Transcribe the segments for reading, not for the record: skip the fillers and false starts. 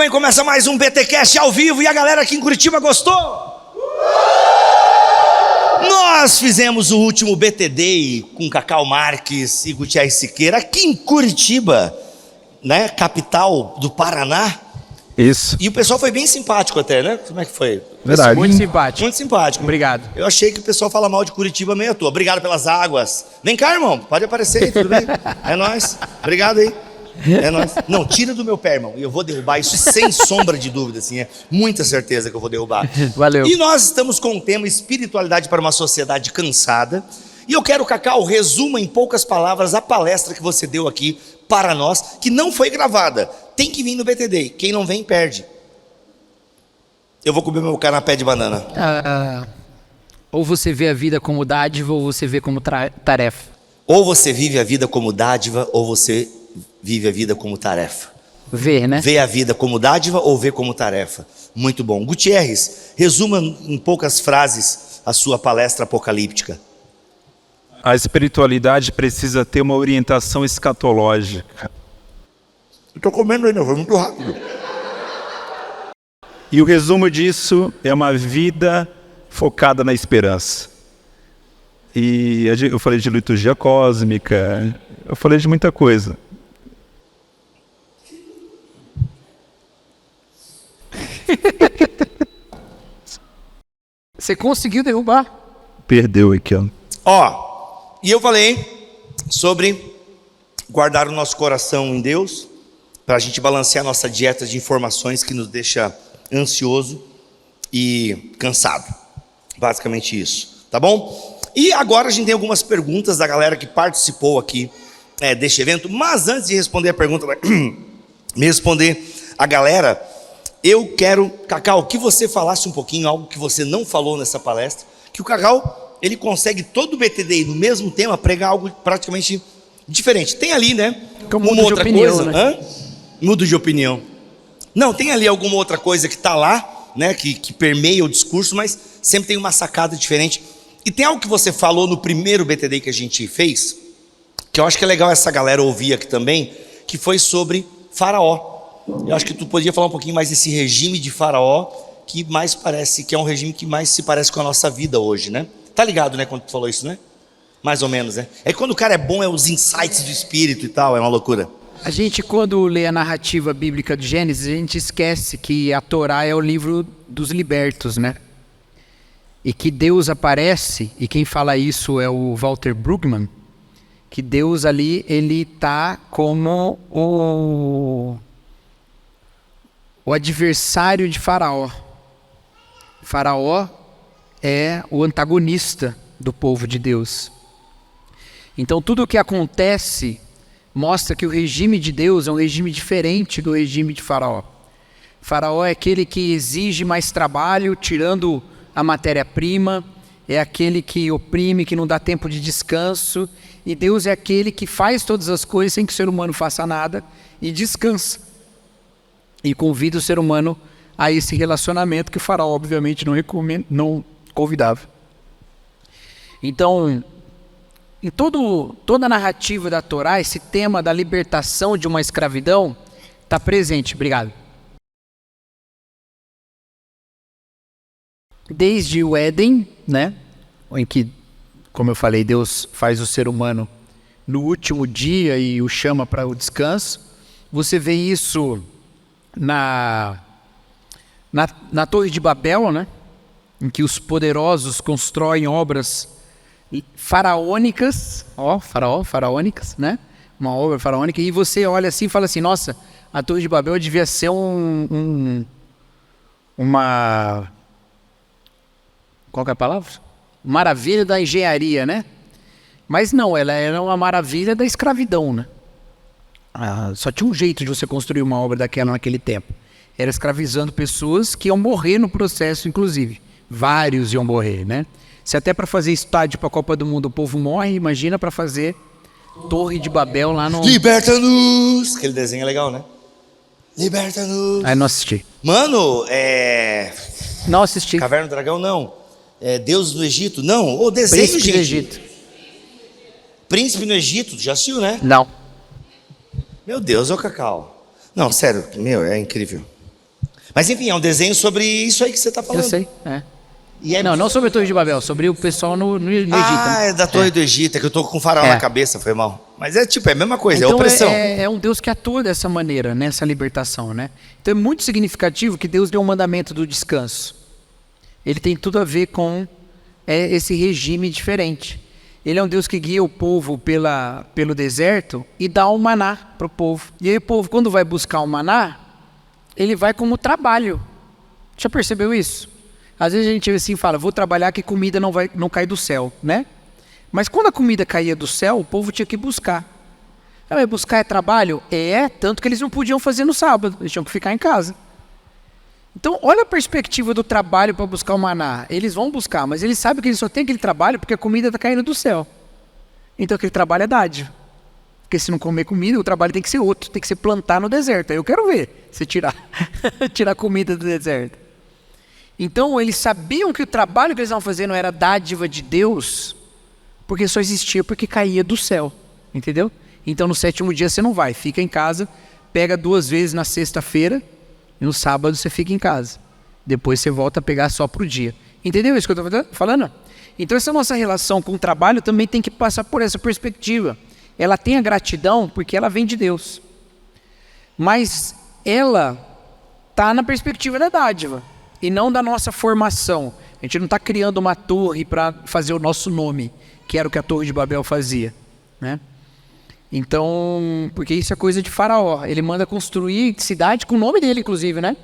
bem, começa mais um BTcast ao vivo e a galera aqui em Curitiba gostou? Nós fizemos o último BT Day com Cacau Marques e Gutierrez Siqueira aqui em Curitiba, né, capital do Paraná. Isso. E o pessoal foi bem simpático até, né? Como é que foi? Verdade. Muito simpático. Muito simpático. Obrigado. Eu achei que o pessoal fala mal de Curitiba meio à toa. Obrigado pelas águas. Vem cá, irmão. Pode aparecer aí, tudo bem? É nóis. Obrigado aí. É nóis. Não, tira do meu pé, irmão. E eu vou derrubar isso sem sombra de dúvida, assim. É muita certeza que eu vou derrubar. Valeu. E nós estamos com o tema espiritualidade para uma sociedade cansada. E eu quero, Cacau, resuma em poucas palavras a palestra que você deu aqui para nós, que não foi gravada. Tem que vir no BT Day. Quem não vem, perde. Eu vou comer meu canapé de banana. Ou você vê a vida como dádiva, ou você vê como tarefa. Ou você vive a vida como dádiva, ou você vive a vida como tarefa. Ver, né? Vê a vida como dádiva ou vê como tarefa. Muito bom. Gutierrez, resuma em poucas frases a sua palestra apocalíptica. A espiritualidade precisa ter uma orientação escatológica. Eu tô comendo ainda, foi muito rápido. E o resumo disso é uma vida focada na esperança. E eu falei de liturgia cósmica, eu falei de muita coisa. Você conseguiu derrubar? Perdeu aqui, ó. Ó, e eu falei sobre guardar o nosso coração em Deus, para a gente balancear a nossa dieta de informações que nos deixa ansioso e cansado. Basicamente isso, tá bom? E agora a gente tem algumas perguntas da galera que participou aqui deste evento, mas antes de responder a pergunta, me responder a galera, eu quero, Cacau, que você falasse um pouquinho, algo que você não falou nessa palestra, que o Cacau, ele consegue todo o BTD no mesmo tema, pregar algo praticamente diferente. Tem ali, né, uma outra coisa, né? Mudo de opinião. Não, tem ali alguma outra coisa que está lá, né, que permeia o discurso, mas sempre tem uma sacada diferente. E tem algo que você falou no primeiro BTD que a gente fez, que eu acho que é legal essa galera ouvir aqui também, que foi sobre Faraó. Eu acho que tu podia falar um pouquinho mais desse regime de Faraó, que mais parece, que é um regime que mais se parece com a nossa vida hoje, né? Tá ligado, né, quando tu falou isso, né? Mais ou menos, né? É que quando o cara é bom, é os insights do espírito e tal, é uma loucura. A gente, quando lê a narrativa bíblica de Gênesis, a gente esquece que a Torá é o livro dos libertos, né? E que Deus aparece, e quem fala isso é o Walter Brueggemann, que Deus ali, ele está como o adversário de Faraó. Faraó é o antagonista do povo de Deus. Então tudo o que acontece mostra que o regime de Deus é um regime diferente do regime de Faraó. Faraó é aquele que exige mais trabalho, tirando a matéria-prima, é aquele que oprime, que não dá tempo de descanso, e Deus é aquele que faz todas as coisas sem que o ser humano faça nada e descansa. E convida o ser humano a esse relacionamento que o Faraó obviamente não convidava. Então, em toda a narrativa da Torá, esse tema da libertação de uma escravidão está presente. Obrigado. Desde o Éden, né, em que, como eu falei, Deus faz o ser humano no último dia e o chama para o descanso. Você vê isso na Torre de Babel, né, em que os poderosos constroem obras faraônicas, faraônicas, né? Uma obra faraônica, e você olha assim e fala assim, nossa, a Torre de Babel devia ser uma... Qual que é a palavra? Maravilha da engenharia, né? Mas não, ela era uma maravilha da escravidão, né? Só tinha um jeito de você construir uma obra daquela naquele tempo. Era escravizando pessoas que iam morrer no processo, inclusive. Vários iam morrer, né? Se até para fazer estádio para a Copa do Mundo o povo morre, imagina para fazer Torre de Babel lá no... Liberta-nos! Aquele desenho é legal, né? Liberta-nos! Aí não assisti. Mano, Não assisti. Caverna do Dragão, não. Deus do Egito, não. O desenho, Príncipe gente. do Egito. Príncipe no Egito, já assistiu, né? Não. Meu Deus, ô Cacau. Não, sério, meu, é incrível. Mas enfim, é um desenho sobre isso aí que você está falando. Eu sei, é. E é... Não sobre a Torre de Babel, sobre o pessoal no Egito. Ah, é da Torre do Egito, é que eu tô com o faraó na cabeça, foi mal. Mas é tipo, é a mesma coisa, Então, é opressão. é um Deus que atua dessa maneira, nessa libertação, né? Então é muito significativo que Deus deu um mandamento do descanso. Ele tem tudo a ver com esse regime diferente. Ele é um Deus que guia o povo pelo deserto e dá um maná para o povo. E aí o povo, quando vai buscar o maná, ele vai como trabalho. Já percebeu isso? Às vezes a gente assim fala, vou trabalhar que comida não cai do céu, né? Mas quando a comida caía do céu, o povo tinha que buscar. Mas buscar é trabalho? Tanto que eles não podiam fazer no sábado, eles tinham que ficar em casa. Então, olha a perspectiva do trabalho para buscar o maná. Eles vão buscar, mas eles sabem que eles só têm aquele trabalho porque a comida está caindo do céu. Então, aquele trabalho é dádiva. Porque se não comer comida, o trabalho tem que ser outro, tem que ser plantar no deserto. Aí eu quero ver você tirar comida do deserto. Então, eles sabiam que o trabalho que eles estavam fazendo era dádiva de Deus, porque só existia porque caía do céu, entendeu? Então, no 7º dia você não vai, fica em casa, pega 2 vezes na sexta-feira, e no sábado você fica em casa. Depois você volta a pegar só para o dia. Entendeu isso que eu estou falando? Então, essa nossa relação com o trabalho também tem que passar por essa perspectiva. Ela tem a gratidão porque ela vem de Deus. Mas ela está na perspectiva da dádiva. E não da nossa formação. A gente não está criando uma torre para fazer o nosso nome, que era o que a Torre de Babel fazia, né? Então, porque isso é coisa de Faraó. Ele manda construir cidade com o nome dele, inclusive, né?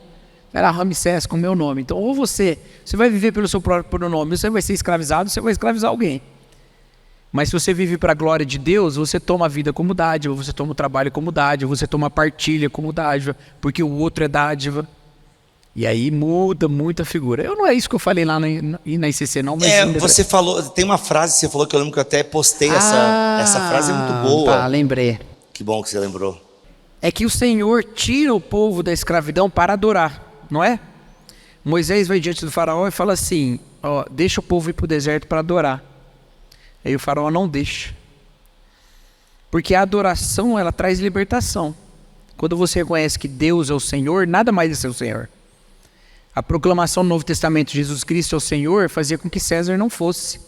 Era Ramsés, com o meu nome. Então, ou você vai viver pelo seu próprio nome, ou você vai ser escravizado, ou você vai escravizar alguém. Mas se você vive para a glória de Deus, você toma a vida como dádiva, você toma o trabalho como dádiva, você toma a partilha como dádiva, porque o outro é dádiva. E aí muda muito a figura. Não é isso que eu falei lá na ICC, não. Mas você falou, tem uma frase que você falou que eu lembro que eu até postei essa frase é muito boa. Tá, lembrei. Que bom que você lembrou. É que o Senhor tira o povo da escravidão para adorar, não é? Moisés vai diante do faraó e fala assim, deixa o povo ir para o deserto para adorar. Aí o faraó não deixa. Porque a adoração, ela traz libertação. Quando você reconhece que Deus é o Senhor, nada mais é seu Senhor. A proclamação do Novo Testamento de Jesus Cristo é o Senhor fazia com que César não fosse.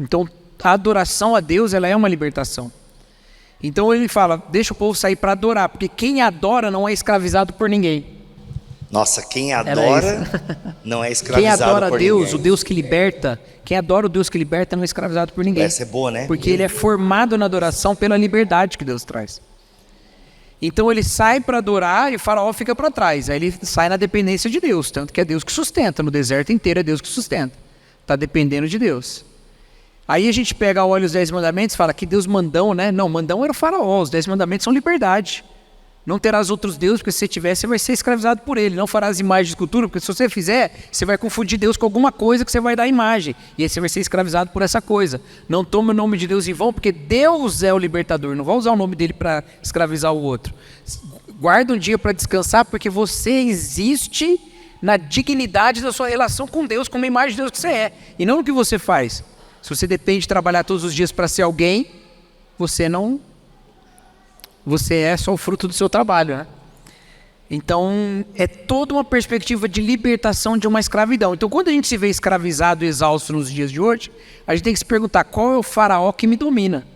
Então, a adoração a Deus, ela é uma libertação. Então ele fala, deixa o povo sair para adorar, porque quem adora não é escravizado por ninguém. Nossa, quem adora não é escravizado por ninguém. Quem adora Deus, o Deus que liberta, quem adora o Deus que liberta não é escravizado por ninguém. Essa é boa, né? Porque ele é formado na adoração pela liberdade que Deus traz. Então ele sai para adorar e o faraó fica para trás. Aí ele sai na dependência de Deus, tanto que é Deus que sustenta. No deserto inteiro é Deus que sustenta. Está dependendo de Deus. Aí a gente olha os 10 mandamentos e fala que Deus mandão, né? Não, mandão era o faraó. Os 10 mandamentos são liberdade. Não terás outros deuses, porque se você tiver, você vai ser escravizado por ele. Não farás imagem de escultura, porque se você fizer, você vai confundir Deus com alguma coisa que você vai dar a imagem. E aí você vai ser escravizado por essa coisa. Não tome o nome de Deus em vão, porque Deus é o libertador. Não vai usar o nome dele para escravizar o outro. Guarda um dia para descansar, porque você existe na dignidade da sua relação com Deus, como a imagem de Deus que você é. E não no que você faz. Se você depende de trabalhar todos os dias para ser alguém, você é só o fruto do seu trabalho, né? Então, é toda uma perspectiva de libertação de uma escravidão. Então, quando a gente se vê escravizado e exausto nos dias de hoje, a gente tem que se perguntar, qual é o faraó que me domina?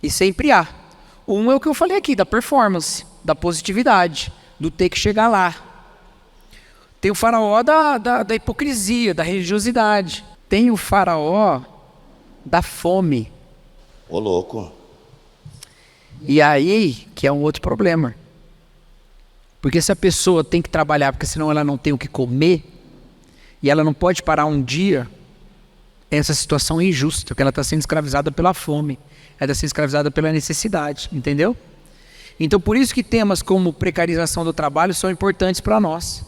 E sempre há. Um é o que eu falei aqui, da performance, da positividade, do ter que chegar lá. Tem o faraó da hipocrisia, da religiosidade. Tem o faraó da fome. Ô, louco. E aí, que é um outro problema. Porque se a pessoa tem que trabalhar, porque senão ela não tem o que comer, e ela não pode parar um dia, essa situação é injusta, porque ela está sendo escravizada pela fome, ela está sendo escravizada pela necessidade, entendeu? Então, por isso que temas como precarização do trabalho são importantes para nós.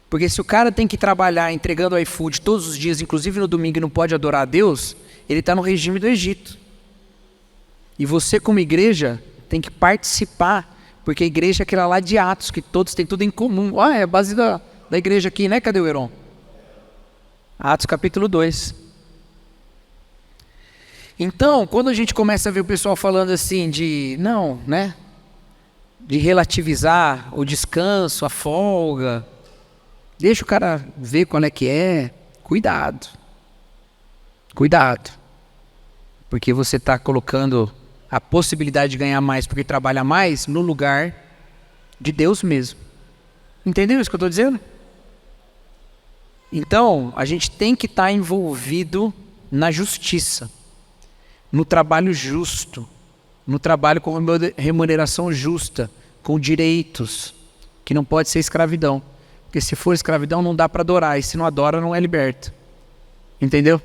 Porque se o cara tem que trabalhar entregando iFood todos os dias, inclusive no domingo, e não pode adorar a Deus, ele está no regime do Egito. E você, como igreja, tem que participar, porque a igreja é aquela lá de Atos, que todos têm tudo em comum. É a base da igreja aqui, né? Cadê o Heron? Atos capítulo 2. Então, quando a gente começa a ver o pessoal falando assim de, não, né? de relativizar o descanso, a folga. Deixa o cara ver qual é que é. Cuidado. Cuidado. Porque você está colocando a possibilidade de ganhar mais porque trabalha mais no lugar de Deus mesmo. Entendeu isso que eu estou dizendo? Então, a gente tem que estar envolvido na justiça, no trabalho justo, no trabalho com remuneração justa, com direitos, que não pode ser escravidão. Porque se for escravidão não dá para adorar, e se não adora não é liberto. Entendeu?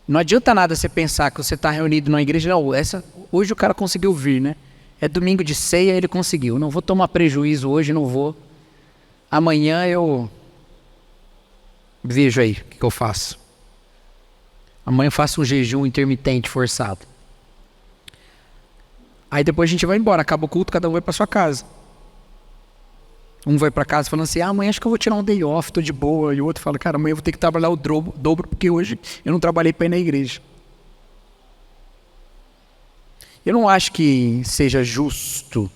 Não adianta nada você pensar que você está reunido numa igreja, não, hoje o cara conseguiu vir, né? É domingo de ceia, ele conseguiu. Não vou tomar prejuízo hoje, não vou. Amanhã eu vejo aí o que eu faço. Amanhã eu faço um jejum intermitente forçado. Aí depois a gente vai embora, acaba o culto, cada um vai para sua casa. Um vai para casa falando assim, amanhã acho que eu vou tirar um day off, tô de boa. E o outro fala, cara, amanhã eu vou ter que trabalhar o dobro porque hoje eu não trabalhei para ir na igreja. Eu não acho que seja justo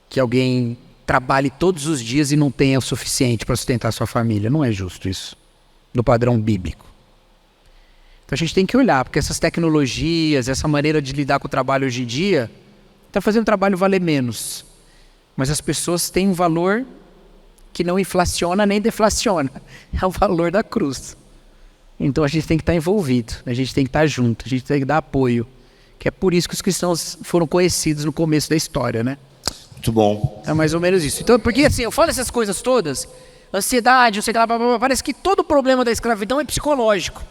que alguém trabalhe todos os dias e não tenha o suficiente para sustentar a sua família. Não é justo isso, no padrão bíblico. Então a gente tem que olhar, porque essas tecnologias, essa maneira de lidar com o trabalho hoje em dia, está fazendo o trabalho valer menos. Mas as pessoas têm um valor que não inflaciona nem deflaciona. É o valor da cruz. Então a gente tem que estar envolvido, a gente tem que estar junto, a gente tem que dar apoio. Que é por isso que os cristãos foram conhecidos no começo da história, né? Muito bom. É mais ou menos isso. Então, porque assim, eu falo essas coisas todas, ansiedade, não sei lá, blá, blá, blá, parece que todo o problema da escravidão é psicológico.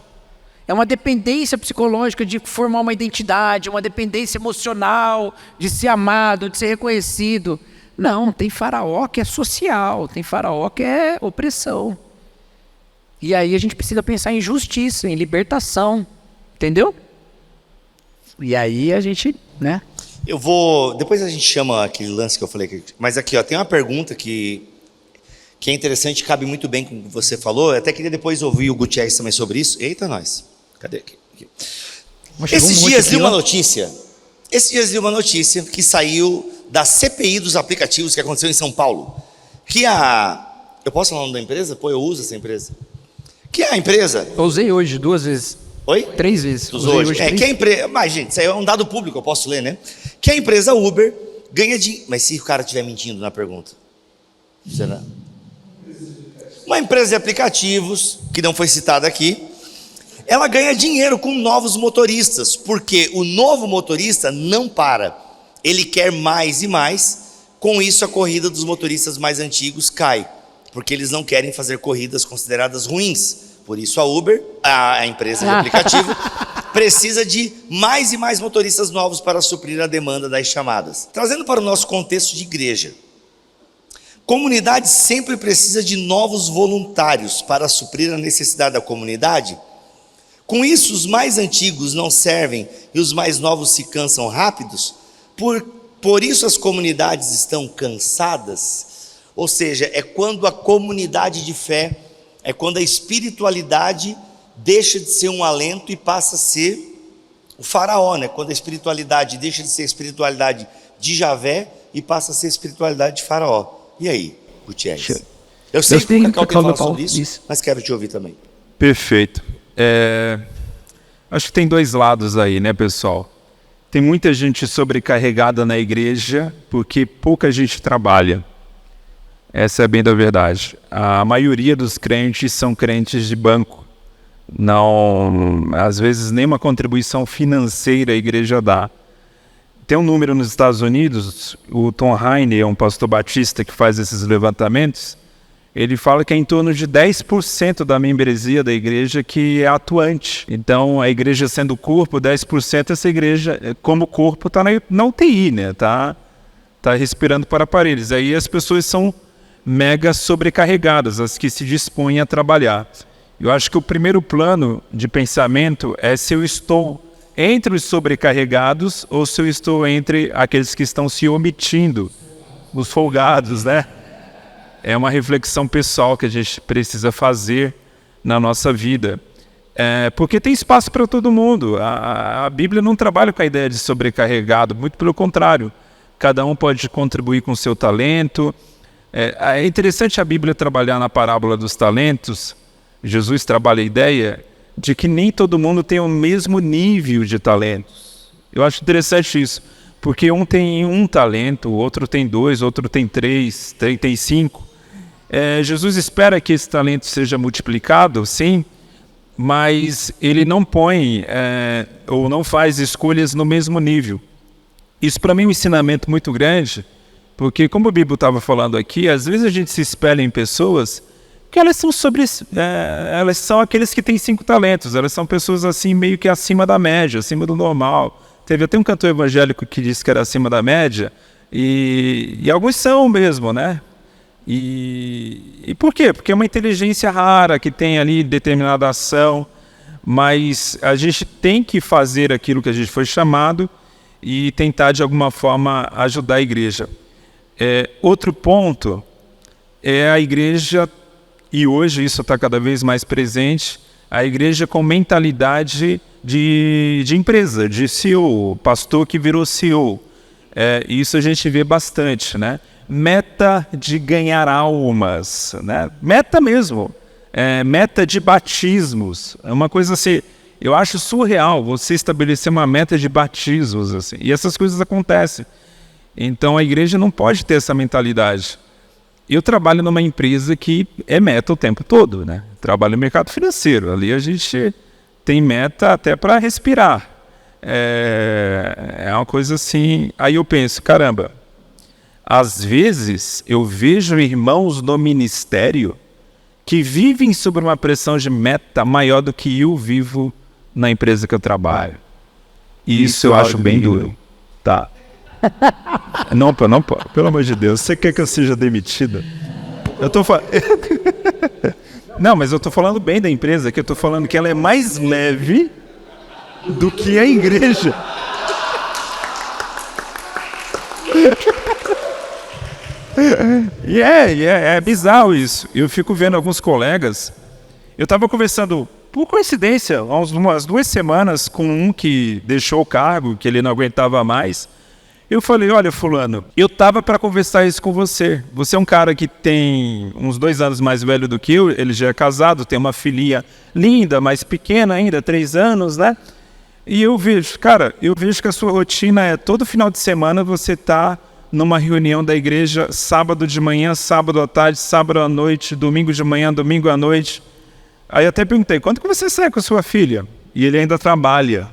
É uma dependência psicológica de formar uma identidade, uma dependência emocional, de ser amado, de ser reconhecido. Não, tem faraó que é social, tem faraó que é opressão. E aí a gente precisa pensar em justiça, em libertação, entendeu? E aí a gente, né? Eu vou... Depois a gente chama aquele lance que eu falei. Mas aqui, ó, tem uma pergunta que é interessante, cabe muito bem com o que você falou. Eu até queria depois ouvir o Gutierrez também sobre isso. Eita, nós. Cadê aqui? Esses dias li uma notícia. Esses dias li uma notícia que saiu da CPI dos aplicativos que aconteceu em São Paulo. Eu posso falar o nome da empresa? Pô, eu uso essa empresa. Que a empresa... Eu usei hoje 2 vezes. Oi? 3 vezes. Usou hoje. Que a empresa... Mas, gente, isso aí é um dado público, eu posso ler, né? Que a empresa Uber ganha dinheiro... Mas se o cara estiver mentindo na pergunta? Será? Uma empresa de aplicativos, que não foi citada aqui, ela ganha dinheiro com novos motoristas, porque o novo motorista não para. Ele quer mais e mais. Com isso, a corrida dos motoristas mais antigos cai, porque eles não querem fazer corridas consideradas ruins. Por isso a Uber, a empresa de aplicativo, precisa de mais e mais motoristas novos para suprir a demanda das chamadas. Trazendo para o nosso contexto de igreja, comunidade sempre precisa de novos voluntários para suprir a necessidade da comunidade. Com isso, os mais antigos não servem e os mais novos se cansam rápidos. Por isso as comunidades estão cansadas. Ou seja, é quando a comunidade de fé, é quando a espiritualidade deixa de ser um alento e passa a ser o faraó, né? Quando a espiritualidade deixa de ser a espiritualidade de Javé e passa a ser a espiritualidade de faraó. E aí, Gutierrez? Eu sei que o Cacau quer falar sobre isso, mas quero te ouvir também. Perfeito. Acho que tem 2 lados aí, né, pessoal? Tem muita gente sobrecarregada na igreja porque pouca gente trabalha. Essa é bem da verdade. A maioria dos crentes são crentes de banco. Não, às vezes nem uma contribuição financeira a igreja dá. Tem um número nos Estados Unidos, o Tom Heine é um pastor batista que faz esses levantamentos. Ele fala que é em torno de 10% da membresia da igreja que é atuante. Então, a igreja sendo o corpo, 10% essa igreja, como corpo, está na UTI, né? Tá respirando por aparelhos. Aí as pessoas são mega sobrecarregadas, as que se dispõem a trabalhar. Eu acho que o primeiro plano de pensamento é se eu estou entre os sobrecarregados ou se eu estou entre aqueles que estão se omitindo, os folgados, né? É uma reflexão pessoal que a gente precisa fazer na nossa vida. Porque tem espaço para todo mundo. A Bíblia não trabalha com a ideia de sobrecarregado, muito pelo contrário. Cada um pode contribuir com o seu talento. É interessante a Bíblia trabalhar na parábola dos talentos. Jesus trabalha a ideia de que nem todo mundo tem o mesmo nível de talentos. Eu acho interessante isso, porque um tem um talento, o outro tem 2, outro tem 3, tem 5. Jesus espera que esse talento seja multiplicado, sim, mas ele não põe ou não faz escolhas no mesmo nível. Isso para mim é um ensinamento muito grande, porque como o Bibo estava falando aqui, às vezes a gente se espelha em pessoas que elas são aqueles que têm 5 talentos, elas são pessoas assim meio que acima da média, acima do normal. Teve até um cantor evangélico que disse que era acima da média, e alguns são mesmo, né? E por quê? Porque é uma inteligência rara que tem ali determinada ação, mas a gente tem que fazer aquilo que a gente foi chamado e tentar de alguma forma ajudar a igreja. Outro ponto é a igreja, e hoje isso está cada vez mais presente, a igreja com mentalidade de empresa, de CEO, pastor que virou CEO. Isso a gente vê bastante, né? Meta de ganhar almas, né? Meta mesmo, meta de batismos, é uma coisa assim, eu acho surreal você estabelecer uma meta de batismos, assim, e essas coisas acontecem. Então a igreja não pode ter essa mentalidade. Eu trabalho numa empresa que é meta o tempo todo, né? Trabalho no mercado financeiro, ali a gente tem meta até para respirar. É uma coisa assim, aí eu penso, caramba, às vezes eu vejo irmãos no ministério que vivem sob uma pressão de meta maior do que eu vivo na empresa que eu trabalho. E isso eu acho bem duro. Tá. Não, pelo amor de Deus, você quer que eu seja demitido? Eu tô falando... Não, mas eu tô falando bem da empresa, que eu tô falando que ela é mais leve do que a igreja. É bizarro isso. Eu fico vendo alguns colegas. Eu estava conversando, por coincidência, há umas 2 semanas com um que deixou o cargo, que ele não aguentava mais. Eu falei, olha, fulano, eu estava para conversar isso com você. Você é um cara que tem uns 2 anos mais velho do que eu, ele já é casado, tem uma filhinha linda, mas pequena ainda, 3 anos, né? E eu vejo que a sua rotina é todo final de semana você está numa reunião da igreja, sábado de manhã, sábado à tarde, sábado à noite, domingo de manhã, domingo à noite. Aí eu até perguntei, quando que você sai com a sua filha? E ele ainda trabalha,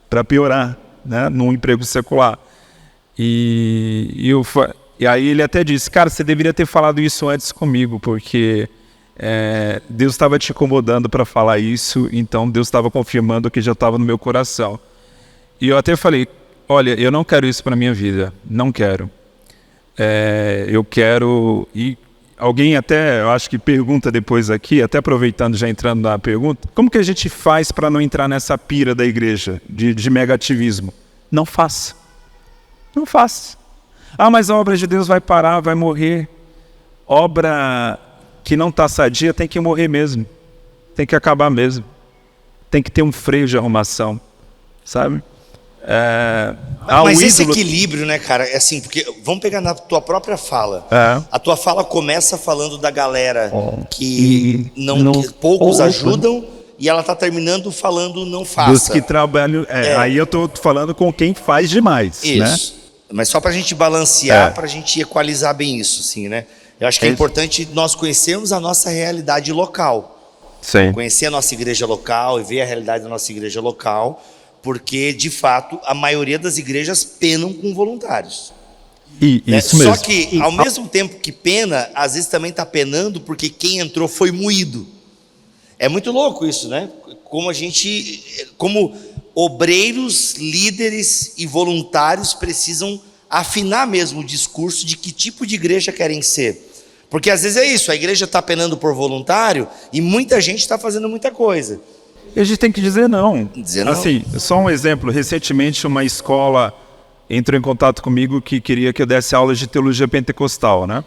para piorar, né, num emprego secular. E aí ele até disse, cara, você deveria ter falado isso antes comigo, porque Deus estava te incomodando para falar isso, então Deus estava confirmando que já estava no meu coração. E eu até falei, olha, eu não quero isso para minha vida, não quero. Eu quero... E alguém até, eu acho que pergunta depois aqui, até aproveitando, já entrando na pergunta, como que a gente faz para não entrar nessa pira da igreja, de mega-ativismo? Não faça. Não faça. Ah, mas a obra de Deus vai parar, vai morrer. Obra que não está sadia tem que morrer mesmo. Tem que acabar mesmo. Tem que ter um freio de arrumação, sabe? Mas esse equilíbrio, né, cara, é assim, porque vamos pegar na tua própria fala. A tua fala começa falando da galera que poucos ajudam, e ela tá terminando falando não faça. Dos que trabalham. Aí eu tô falando com quem faz demais. Isso. Né? Mas só pra gente balancear, pra gente equalizar bem isso, assim, né? Eu acho que é importante nós conhecermos a nossa realidade local. Sim. Conhecer a nossa igreja local e ver a realidade da nossa igreja local. Porque, de fato, a maioria das igrejas penam com voluntários. Isso mesmo. Só que, ao mesmo tempo que pena, às vezes também está penando porque quem entrou foi moído. É muito louco isso, né? Como obreiros, líderes e voluntários precisam afinar mesmo o discurso de que tipo de igreja querem ser. Porque às vezes é isso, a igreja está penando por voluntário e muita gente está fazendo muita coisa. E a gente tem que dizer não. Dizer não. Assim, só um exemplo. Recentemente, uma escola entrou em contato comigo que queria que eu desse aulas de teologia pentecostal, né?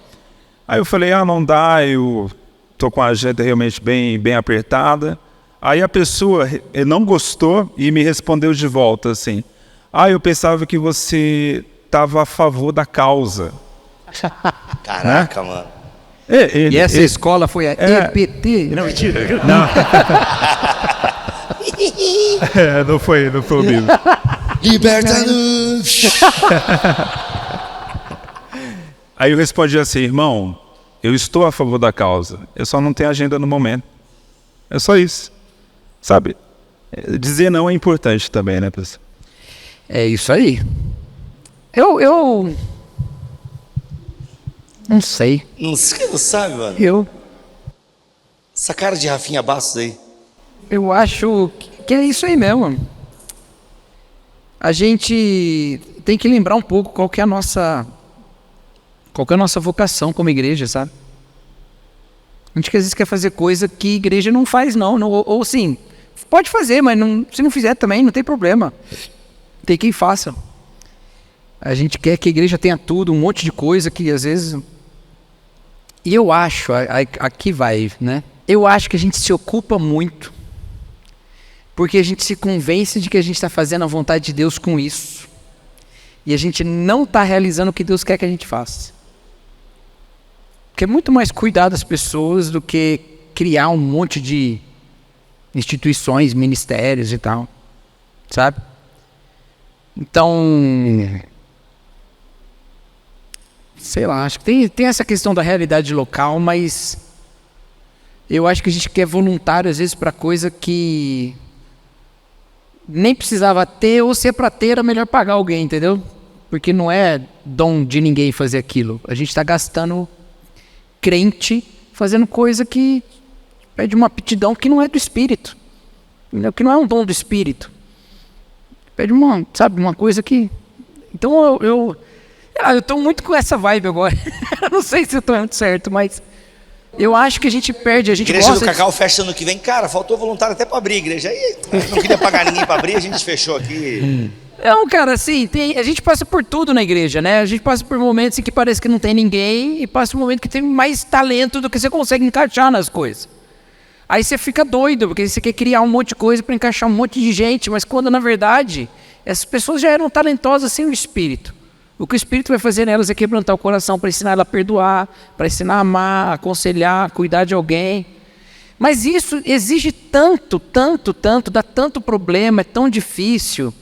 Aí eu falei, não dá, eu tô com a agenda realmente bem apertada. Aí a pessoa não gostou e me respondeu de volta assim: eu pensava que você estava a favor da causa. Caraca, mano. E essa escola foi a EPT? Não, mentira. Não. Não foi o mesmo. Liberta-nos! Aí eu respondi assim: irmão, eu estou a favor da causa, eu só não tenho agenda no momento. É só isso. Sabe? Dizer não é importante também, né, pessoal? É isso aí. Eu não sei. Não sabe, mano? Essa cara de Rafinha Bastos aí. Eu acho que é isso aí mesmo. A gente tem que lembrar um pouco qual que é a nossa vocação como igreja, sabe? A gente às vezes quer fazer coisa que a igreja não faz, não. Ou sim, pode fazer, mas se não fizer também, não tem problema. Tem quem faça. A gente quer que a igreja tenha tudo, um monte de coisa que às vezes... E eu acho, aqui vai, né? Eu acho que a gente se ocupa muito porque a gente se convence de que a gente está fazendo a vontade de Deus com isso. E a gente não está realizando o que Deus quer que a gente faça. Porque é muito mais cuidar das pessoas do que criar um monte de instituições, ministérios e tal. Sabe? Então... sei lá, acho que tem essa questão da realidade local, mas... eu acho que a gente quer voluntário às vezes para coisa que... nem precisava ter, ou se é para ter, era melhor pagar alguém, entendeu? Porque não é dom de ninguém fazer aquilo. A gente está gastando crente fazendo coisa que pede uma aptidão que não é do Espírito, entendeu? Que não é um dom do Espírito. Pede uma coisa que... Então eu estou muito com essa vibe agora. Não sei se eu estou muito certo, mas... eu acho que a gente perde, a gente Igreja gosta... do Cacau fecha ano que vem. Cara, faltou voluntário até para abrir a igreja. Aí não queria pagar ninguém para abrir, a gente fechou aqui. Não, cara, assim, a gente passa por tudo na igreja, né? A gente passa por momentos em que parece que não tem ninguém e passa por momentos que tem mais talento do que você consegue encaixar nas coisas. Aí você fica doido, porque você quer criar um monte de coisa para encaixar um monte de gente, mas quando, na verdade, essas pessoas já eram talentosas sem o Espírito. O que o Espírito vai fazer nelas é quebrantar o coração para ensinar ela a perdoar, para ensinar a amar, aconselhar, cuidar de alguém. Mas isso exige tanto, dá tanto problema, é tão difícil,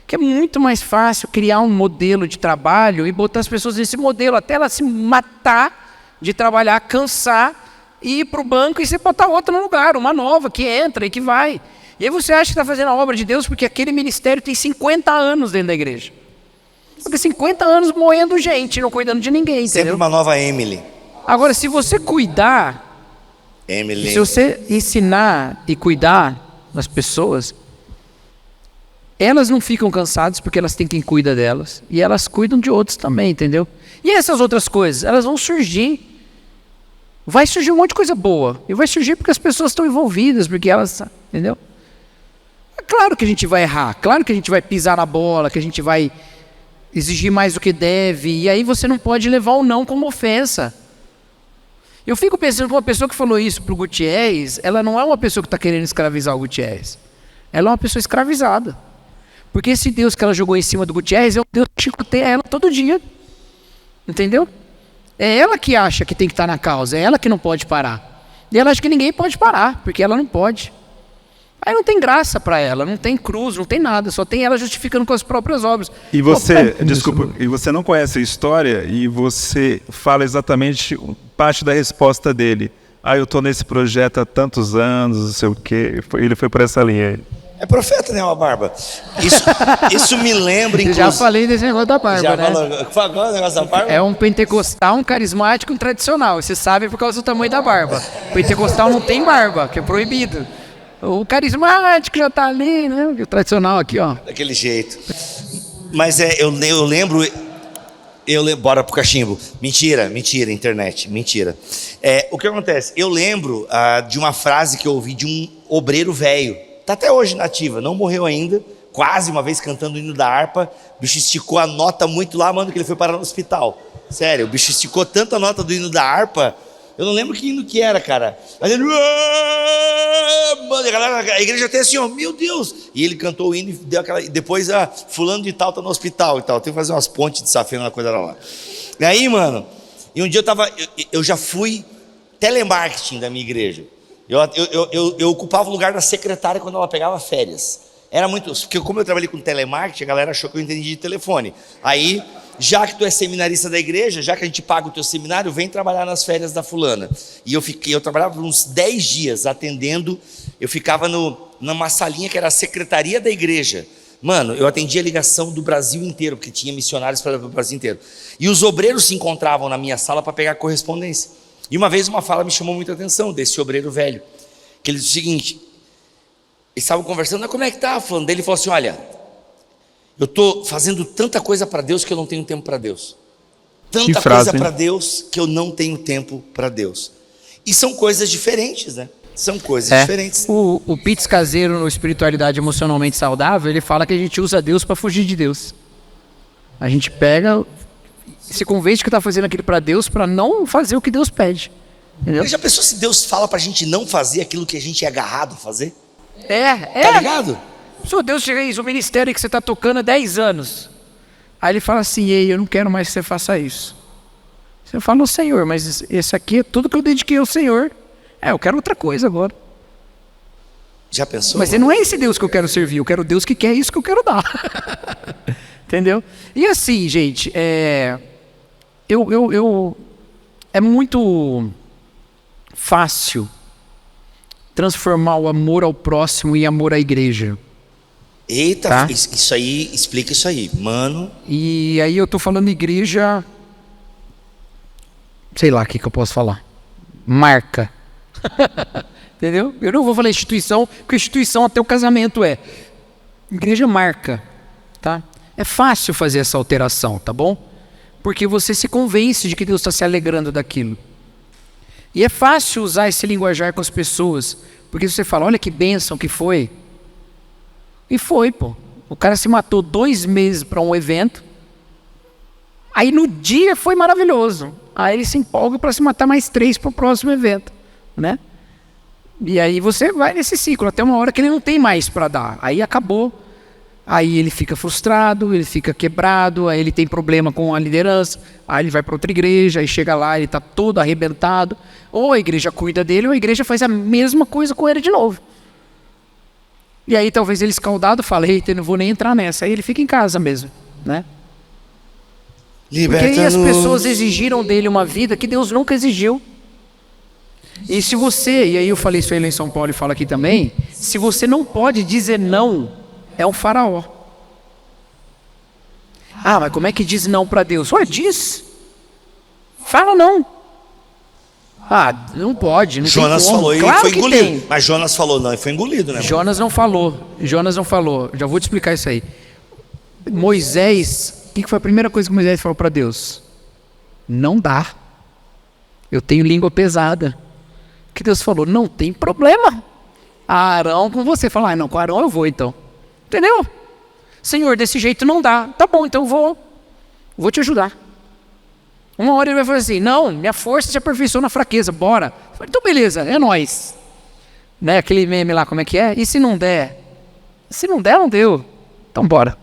que é muito mais fácil criar um modelo de trabalho e botar as pessoas nesse modelo até ela se matar de trabalhar, cansar, e ir para o banco e você botar outra no lugar, uma nova que entra e que vai. E aí você acha que está fazendo a obra de Deus porque aquele ministério tem 50 anos dentro da igreja. Porque 50 anos moendo gente, não cuidando de ninguém, entendeu? Sempre uma nova Emily. Agora, se você cuidar, Emily. se você ensinar e cuidar das pessoas, elas não ficam cansadas porque elas têm quem cuida delas. E elas cuidam de outros também, entendeu? E essas outras coisas, elas vão surgir. Vai surgir um monte de coisa boa. E vai surgir porque as pessoas estão envolvidas, porque elas... entendeu? É claro que a gente vai errar, claro que a gente vai pisar na bola, que a gente vai... exigir mais do que deve, e aí você não pode levar o não como ofensa. Eu fico pensando que uma pessoa que falou isso para o Gutierrez, ela não é uma pessoa que está querendo escravizar o Gutierrez. Ela é uma pessoa escravizada. Porque esse Deus que ela jogou em cima do Gutierrez é o Deus que chicoteia ela todo dia. Entendeu? É ela que acha que tem que estar na causa, é ela que não pode parar. E ela acha que ninguém pode parar, porque ela não pode. Aí não tem graça para ela, não tem cruz, não tem nada, só tem ela justificando com as próprias obras. E você, desculpa, e você não conhece a história e você fala exatamente parte da resposta dele. Eu estou nesse projeto há tantos anos, não sei o quê. Ele foi por essa linha aí. É profeta, né, uma barba? Isso me lembra, inclusive... Já falei desse negócio da barba, já né? Falou o negócio da barba? É um pentecostal, um carismático, um tradicional. Você sabe por causa do tamanho da barba. O pentecostal não tem barba, que é proibido. O carismático já tá ali, né? O tradicional aqui, ó. Daquele jeito. Mas eu lembro... Bora pro cachimbo. Mentira, internet, mentira. O que acontece? Eu lembro de uma frase que eu ouvi de um obreiro velho. Tá até hoje nativa, não morreu ainda. Quase uma vez cantando o hino da harpa. O bicho esticou a nota muito lá, mano, que ele foi parar no hospital. Sério, o bicho esticou tanto a nota do hino da harpa. Eu não lembro que hino que era, cara. Mas ele... mano, a igreja até assim, ó, meu Deus. E ele cantou o hino e deu aquela. E depois, fulano de tal tá no hospital e tal. Tem que fazer umas pontes de safena, uma coisa lá. E aí, mano, e um dia eu já fui telemarketing da minha igreja. Eu ocupava o lugar da secretária quando ela pegava férias. Era muito, porque como eu trabalhei com telemarketing, a galera achou que eu entendi de telefone. Aí, já que tu é seminarista da igreja, já que a gente paga o teu seminário, vem trabalhar nas férias da fulana. E eu trabalhava por uns 10 dias atendendo, eu ficava numa salinha que era a secretaria da igreja. Mano, eu atendia a ligação do Brasil inteiro, porque tinha missionários para o Brasil inteiro. E os obreiros se encontravam na minha sala para pegar correspondência. E uma vez uma fala me chamou muita atenção, desse obreiro velho, que ele disse o seguinte, eles estavam conversando, como é que tá, falando dele, ele falou assim, olha, eu estou fazendo tanta coisa para Deus que eu não tenho tempo para Deus. Tanta coisa para Deus que eu não tenho tempo para Deus. E são coisas diferentes, né? São coisas diferentes. O Pitts Caseiro, no Espiritualidade Emocionalmente Saudável, ele fala que a gente usa Deus para fugir de Deus. A gente pega, se convence que está fazendo aquilo para Deus, para não fazer o que Deus pede. Entendeu? Você já pensou se Deus fala para a gente não fazer aquilo que a gente é agarrado a fazer? Tá ligado? Se Deus chega aí, o ministério que você está tocando há 10 anos. Aí ele fala assim, ei, eu não quero mais que você faça isso. Você fala, não, Senhor, mas esse aqui é tudo que eu dediquei ao Senhor. Eu quero outra coisa agora. Já pensou? Mas não é esse Deus que eu quero servir, eu quero Deus que quer isso que eu quero dar. Entendeu? E assim, gente, é muito fácil transformar o amor ao próximo em amor à igreja. Eita, tá? Isso aí, explica isso aí, mano. E aí eu tô falando igreja, sei lá o que eu posso falar. Marca. Entendeu? Eu não vou falar instituição, porque instituição até o casamento é. Igreja marca, tá? É fácil fazer essa alteração, tá bom? Porque você se convence de que Deus está se alegrando daquilo. E é fácil usar esse linguajar com as pessoas, porque você fala, olha que bênção que foi. E foi, pô. O cara se matou 2 meses para um evento, aí no dia foi maravilhoso. Aí ele se empolga para se matar mais 3 para o próximo evento, né? E aí você vai nesse ciclo, até uma hora que ele não tem mais para dar. Aí acabou. Aí ele fica frustrado, ele fica quebrado, aí ele tem problema com a liderança, aí ele vai para outra igreja, aí chega lá, ele está todo arrebentado. Ou a igreja cuida dele, ou a igreja faz a mesma coisa com ele de novo. E aí talvez ele escaldado fale, eita, eu não vou nem entrar nessa. Aí ele fica em casa mesmo, né? Porque aí as pessoas exigiram dele uma vida que Deus nunca exigiu. E se você, e aí eu falei isso aí lá em São Paulo e falo aqui também, se você não pode dizer não, é um faraó. Ah, mas como é que diz não para Deus? Ué, diz. Fala não. Ah, não pode, não Jonas tem como. falou e claro foi que engolido. tem. Mas Jonas falou não e foi engolido, né? Jonas não falou. Já vou te explicar isso aí. Moisés, o que foi a primeira coisa que Moisés falou para Deus? Não dá. Eu tenho língua pesada. O que Deus falou? Não tem problema. Arão com você. Fala, não, com Arão eu vou então. Entendeu? Senhor, desse jeito não dá. Tá bom, então eu vou te ajudar. Uma hora ele vai falar assim, não, minha força se aperfeiçoou na fraqueza, bora. Então beleza, é nóis. Né? Aquele meme lá, como é que é? E se não der? Se não der, não deu. Então bora.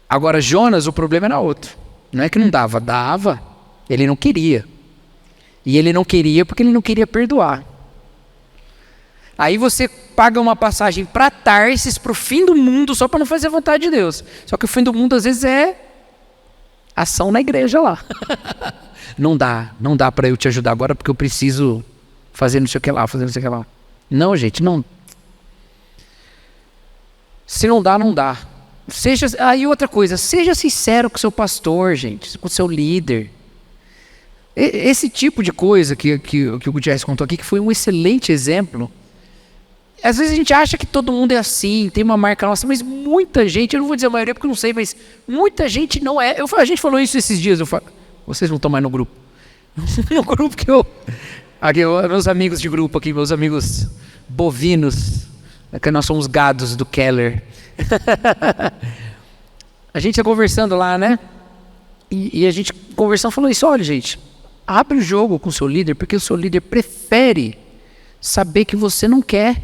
Agora Jonas, o problema era outro. Não é que não dava, dava. Ele não queria. E ele não queria porque ele não queria perdoar. Aí você paga uma passagem para Tarsis, para o fim do mundo, só para não fazer a vontade de Deus. Só que o fim do mundo às vezes é ação na igreja lá. Não dá para eu te ajudar agora porque eu preciso fazer não sei o que lá, fazer não sei o que lá. Não, gente, não. Se não dá, não dá. Aí outra coisa, seja sincero com o seu pastor, gente, com o seu líder. Esse tipo de coisa que o Gutierrez contou aqui, que foi um excelente exemplo. Às vezes a gente acha que todo mundo é assim, tem uma marca nossa, mas muita gente, eu não vou dizer a maioria porque eu não sei, mas muita gente não é. A gente falou isso esses dias, vocês não estão mais no grupo. No grupo aqui, meus amigos de grupo aqui, meus amigos bovinos, que nós somos gados do Keller. A gente está conversando lá, né? E a gente conversando falou isso, olha gente, Abre o jogo com o seu líder, porque o seu líder prefere saber que você não quer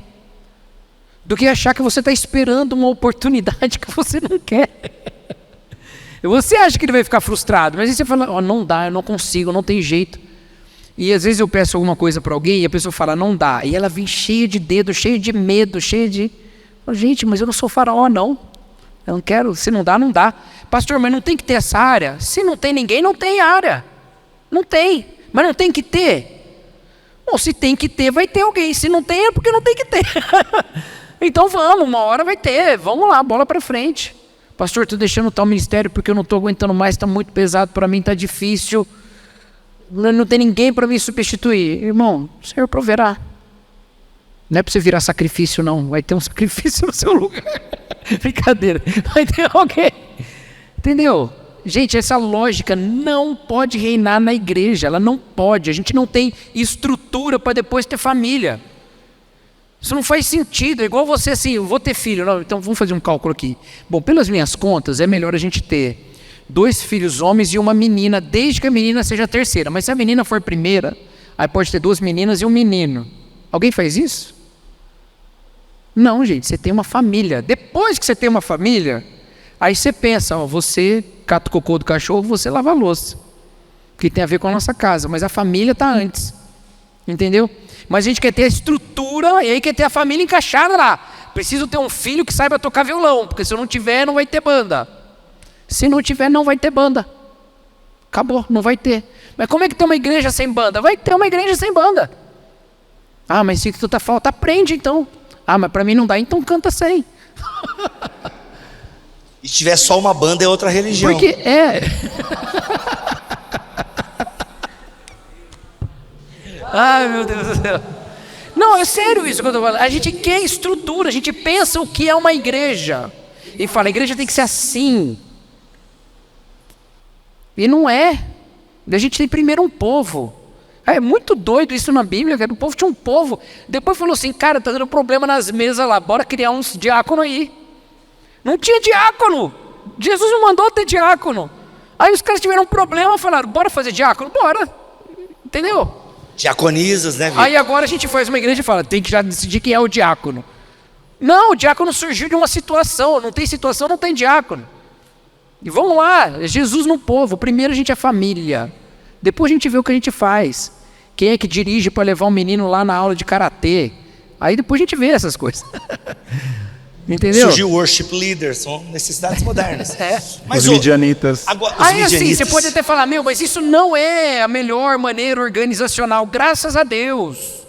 do que achar que você está esperando uma oportunidade que você não quer. Você acha que ele vai ficar frustrado, mas aí você fala, não dá, eu não consigo, não tem jeito. E às vezes eu peço alguma coisa para alguém e a pessoa fala, não dá. E ela vem cheia de dedo, cheia de medo, cheia de... Gente, mas eu não sou faraó, não. Eu não quero, se não dá, não dá. Pastor, mas não tem que ter essa área? Se não tem ninguém, não tem área. Não tem, mas não tem que ter. Bom, se tem que ter, vai ter alguém. Se não tem, é porque não tem que ter. Então vamos, uma hora vai ter. Vamos lá, bola para frente. Pastor, estou deixando tal ministério porque eu não estou aguentando mais, está muito pesado para mim, está difícil. Não tem ninguém para me substituir. Irmão, o Senhor proverá. Não é para você virar sacrifício, não. Vai ter um sacrifício no seu lugar. Brincadeira. Vai ter alguém. Entendeu? Gente, essa lógica não pode reinar na igreja. Ela não pode. A gente não tem estrutura para depois ter família. Isso não faz sentido. É igual você assim, eu vou ter filho. Não, então vamos fazer um cálculo aqui. Bom, pelas minhas contas, é melhor a gente ter 2 filhos homens e uma menina, desde que a menina seja a terceira. Mas se a menina for primeira, aí pode ter 2 meninas e um menino. Alguém faz isso? Não, gente, você tem uma família. Depois que você tem uma família, aí você pensa, você cata o cocô do cachorro, você lava a louça. Que tem a ver com a nossa casa, mas a família está antes. Entendeu? Mas a gente quer ter a estrutura e aí quer ter a família encaixada lá. Preciso ter um filho que saiba tocar violão, porque se eu não tiver, não vai ter banda. Se não tiver, não vai ter banda. Acabou, não vai ter. Mas como é que tem uma igreja sem banda? Vai ter uma igreja sem banda. Ah, mas se tu tá falta, aprende então. Ah, mas para mim não dá, então canta sem. E se tiver só uma banda, é outra religião. Porque é. Ai, meu Deus do céu. Não, é sério isso que eu estou falando. A gente quer estrutura, a gente pensa o que é uma igreja. E fala, a igreja tem que ser assim. E não é. A gente tem primeiro um povo. É muito doido isso na Bíblia, cara. O povo tinha um povo. Depois falou assim, cara, tá dando problema nas mesas lá, bora criar uns diáconos aí. Não tinha diácono. Jesus não mandou ter diácono. Aí os caras tiveram um problema, falaram, bora fazer diácono? Bora. Entendeu? Diaconisas, né, Vitor? Aí agora a gente faz uma igreja e fala, tem que já decidir quem é o diácono. Não, o diácono surgiu de uma situação. Não tem situação, não tem diácono. E vamos lá, é Jesus no povo. Primeiro a gente é família. Depois a gente vê o que a gente faz. Quem é que dirige para levar um menino lá na aula de karatê? Aí depois a gente vê essas coisas. Entendeu? Surgiu worship leaders, são necessidades modernas. Mas os midianitas. Agora, aí assim, você pode até falar, mas isso não é a melhor maneira organizacional. Graças a Deus.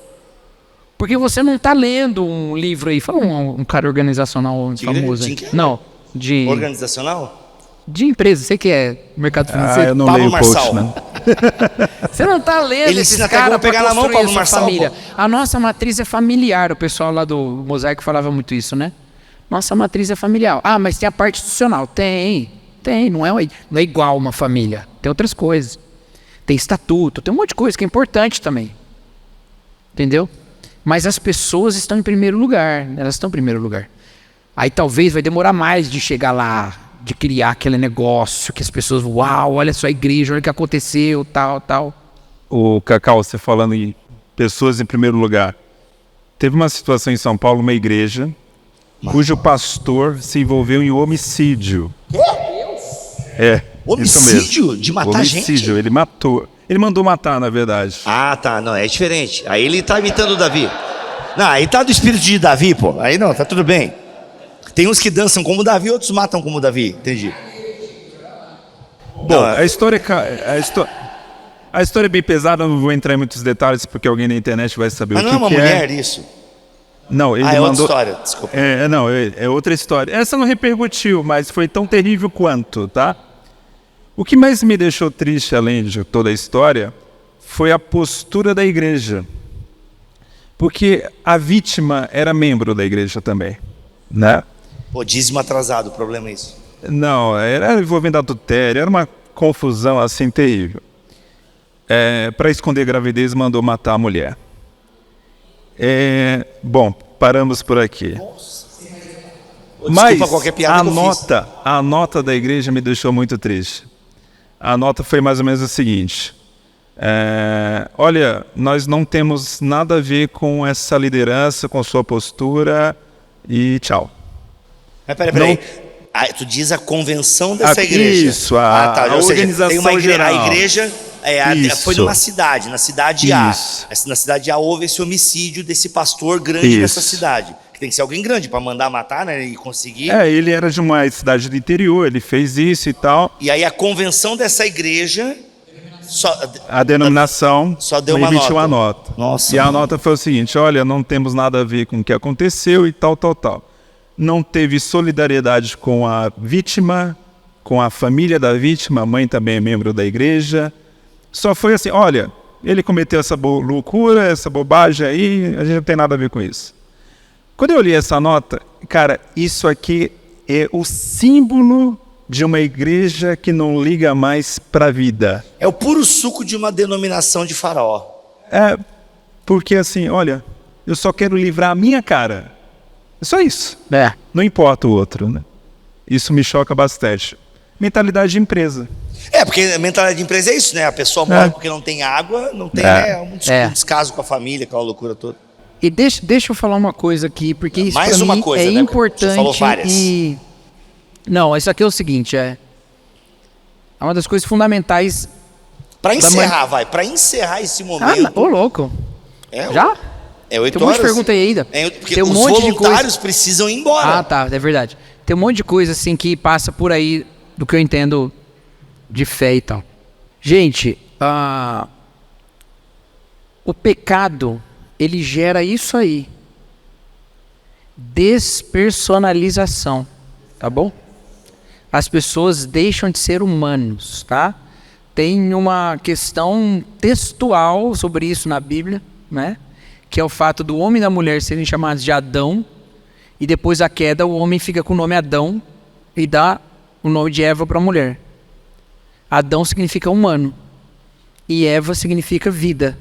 Porque você não está lendo um livro aí. Fala um cara organizacional famoso aí. Não, de... Organizacional? De empresa, você que é mercado financeiro. Eu não Pablo leio Marçal. coach, né? Você não está lendo Ele esses ensina até caras como pegar para na mão, construir a Pablo sua Marçal, família. pô. A nossa matriz é familiar. O pessoal lá do Mosaico falava muito isso, né? Nossa matriz é familiar. Ah, mas tem a parte institucional. Tem. Não é igual uma família. Tem outras coisas. Tem estatuto, tem um monte de coisa que é importante também. Entendeu? Mas as pessoas estão em primeiro lugar. Elas estão em primeiro lugar. Aí talvez vai demorar mais de chegar lá, de criar aquele negócio que as pessoas, uau, olha só a igreja, olha o que aconteceu, tal. O Cacau, você falando em pessoas em primeiro lugar. Teve uma situação em São Paulo, uma igreja, cujo pastor se envolveu em homicídio. Homicídio? Isso mesmo. De matar homicídio, gente? ele matou. Ele mandou matar, na verdade. Ah, tá, não, é diferente. Aí ele tá imitando o Davi. Não, aí tá do espírito de Davi, pô. Aí não, tá tudo bem. Tem uns que dançam como Davi, outros matam como Davi, entendi. Bom, a história é bem pesada, não vou entrar em muitos detalhes porque alguém na internet vai saber Mas o não que é uma que mulher isso? Não, ele É outra mandou... história, desculpa. Não, é outra história. Essa não repercutiu, mas foi tão terrível quanto, tá? O que mais me deixou triste, além de toda a história, foi a postura da igreja. Porque a vítima era membro da igreja também, né? Pô, dízimo atrasado, o problema é isso. Não, era envolvendo adultério, era uma confusão assim terrível. Para esconder gravidez, mandou matar a mulher. Bom, paramos por aqui. Desculpa Mas qualquer piada que eu fiz. a nota da igreja me deixou muito triste. A nota foi mais ou menos o seguinte: olha, nós não temos nada a ver com essa liderança, com sua postura e tchau. Mas peraí. Tu diz a convenção dessa igreja. Isso, a Ou seja, organização tem uma geral. A igreja foi numa cidade, na cidade A. Na cidade A houve esse homicídio desse pastor grande dessa cidade. Que tem que ser alguém grande para mandar matar, né? E conseguir. Ele era de uma cidade do interior, ele fez isso e tal. E aí a convenção dessa igreja... A denominação só deu emitiu uma nota. Nossa, e a nota foi o seguinte: olha, não temos nada a ver com o que aconteceu e tal. Não teve solidariedade com a vítima, com a família da vítima, a mãe também é membro da igreja. Só foi assim: olha, ele cometeu essa loucura, essa bobagem aí, a gente não tem nada a ver com isso. Quando eu li essa nota, cara, isso aqui é o símbolo de uma igreja que não liga mais para a vida. É o puro suco de uma denominação de Faraó. Porque assim, olha, eu só quero livrar a minha cara. É só isso. Não importa o outro, né? Isso me choca bastante. Mentalidade de empresa. Porque a mentalidade de empresa é isso, né? A pessoa morre porque não tem água, não tem um descaso com a família, aquela loucura toda. E deixa eu falar uma coisa aqui, porque isso Mais pra uma mim coisa, é né? importante. Você falou várias. Não, isso aqui é o seguinte, é uma das coisas fundamentais. Para encerrar, para encerrar esse momento. Ô, louco. Já? 8 tem um monte de pergunta aí ainda. Porque tem um os monte voluntários de coisa... precisam ir embora. Tá, é verdade. Tem um monte de coisa assim que passa por aí do que eu entendo de fé e tal. Gente, o pecado, ele gera isso aí. Despersonalização, tá bom? As pessoas deixam de ser humanos, tá? Tem uma questão textual sobre isso na Bíblia, né? Que é o fato do homem e da mulher serem chamados de Adão, e depois da queda o homem fica com o nome Adão e dá o nome de Eva para a mulher. Adão significa humano e Eva significa vida.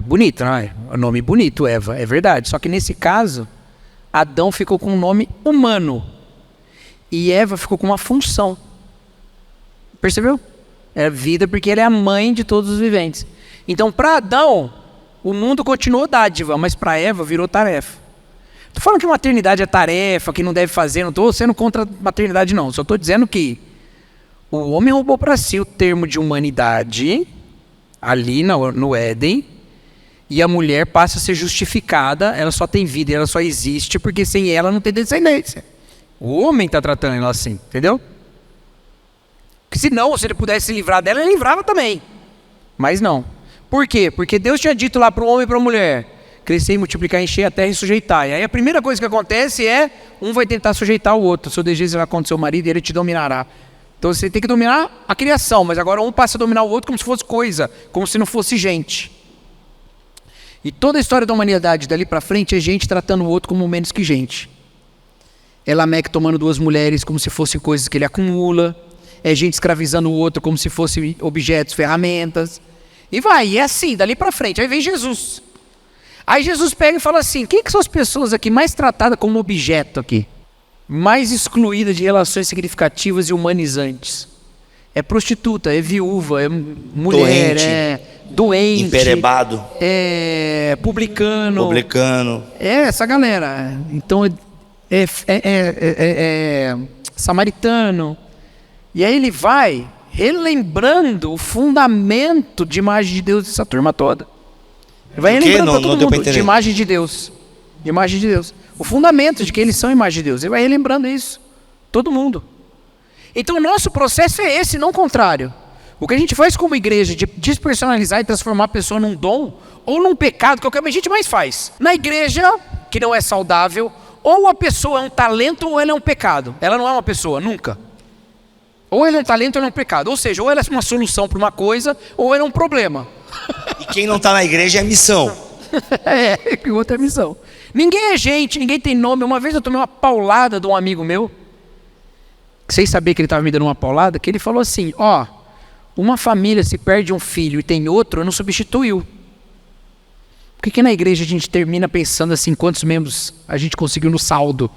Bonito, não é? O nome bonito, Eva, é verdade. Só que nesse caso, Adão ficou com o nome humano e Eva ficou com uma função. Percebeu? É vida porque ela é a mãe de todos os viventes. Então, para Adão, o mundo continuou dádiva, mas para Eva virou tarefa. Estou falando que maternidade é tarefa, que não deve fazer, não estou sendo contra a maternidade não, só estou dizendo que o homem roubou para si o termo de humanidade, ali no Éden, e a mulher passa a ser justificada, ela só tem vida, ela só existe porque sem ela não tem descendência. O homem está tratando ela assim, entendeu? Porque senão, se ele pudesse se livrar dela, ele livrava também, mas não. Por quê? Porque Deus tinha dito lá para o homem e para a mulher: crescer e multiplicar, encher a terra e sujeitar. E aí a primeira coisa que acontece é, um vai tentar sujeitar o outro. O seu desejo será contra o seu marido e ele te dominará. Então você tem que dominar a criação, mas agora um passa a dominar o outro como se fosse coisa, como se não fosse gente. E toda a história da humanidade dali para frente é gente tratando o outro como menos que gente. É Lameque tomando 2 mulheres como se fossem coisas que ele acumula. É gente escravizando o outro como se fossem objetos, ferramentas. E é assim, dali para frente. Aí vem Jesus. Aí Jesus pega e fala assim: quem que são as pessoas aqui mais tratadas como objeto aqui? Mais excluídas de relações significativas e humanizantes? É prostituta, é viúva, é mulher, é doente, emperebado, é publicano. É essa galera. Então é samaritano. E aí ele vai relembrando o fundamento de imagem de Deus dessa turma toda. Ele vai relembrando para todo mundo de imagem de Deus. De imagem de Deus. O fundamento de que eles são imagem de Deus. Ele vai relembrando isso. Todo mundo. Então o nosso processo é esse, não o contrário. O que a gente faz como igreja de despersonalizar e transformar a pessoa num dom ou num pecado, que é o que a gente mais faz. Na igreja, que não é saudável, ou a pessoa é um talento ou ela é um pecado. Ela não é uma pessoa, nunca. Ou ela é um talento ou ela é um pecado. Ou seja, ou ela é uma solução para uma coisa, ou ela é um problema. E quem não está na igreja é missão. Que outra é missão. Ninguém é gente, ninguém tem nome. Uma vez eu tomei uma paulada de um amigo meu, sem saber que ele estava me dando uma paulada, que ele falou assim: uma família se perde um filho e tem outro, não substituiu. Por que na igreja a gente termina pensando assim, quantos membros a gente conseguiu no saldo?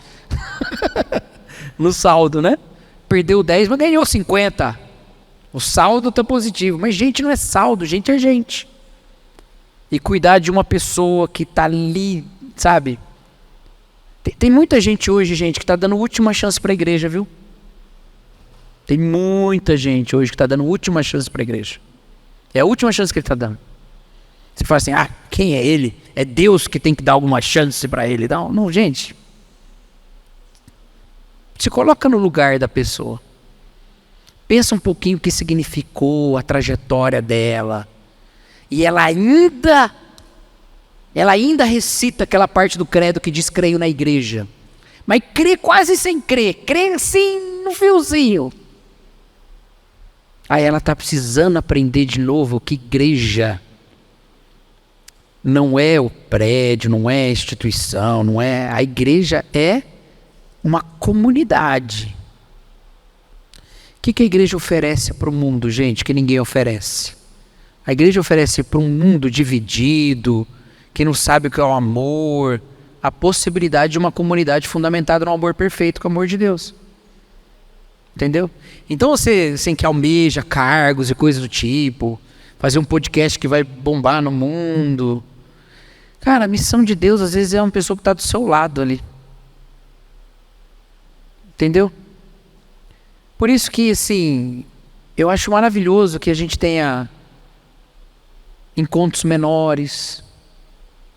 No saldo, né? Perdeu 10, mas ganhou 50. O saldo está positivo, mas gente não é saldo, gente é gente. E cuidar de uma pessoa que está ali, sabe? Tem muita gente hoje, gente, que está dando última chance para a igreja, viu? Tem muita gente hoje que está dando última chance para a igreja. É a última chance que ele está dando. Você fala assim, quem é ele? É Deus que tem que dar alguma chance para ele. Não, não, gente. Se coloca no lugar da pessoa. Pensa um pouquinho o que significou a trajetória dela. E ela ainda recita aquela parte do credo que diz creio na igreja. Mas crê quase sem crer. Crê assim no fiozinho. Aí ela está precisando aprender de novo que igreja não é o prédio, não é a instituição, não é... A igreja é uma comunidade. O que a igreja oferece para o mundo, gente, que ninguém oferece? A igreja oferece para um mundo dividido, que não sabe o que é o amor, a possibilidade de uma comunidade fundamentada no amor perfeito, com o amor de Deus. Entendeu? Então você que almeja cargos e coisas do tipo, fazer um podcast que vai bombar no mundo. Cara, a missão de Deus às vezes é uma pessoa que está do seu lado ali. Entendeu? Por isso que, assim, eu acho maravilhoso que a gente tenha encontros menores,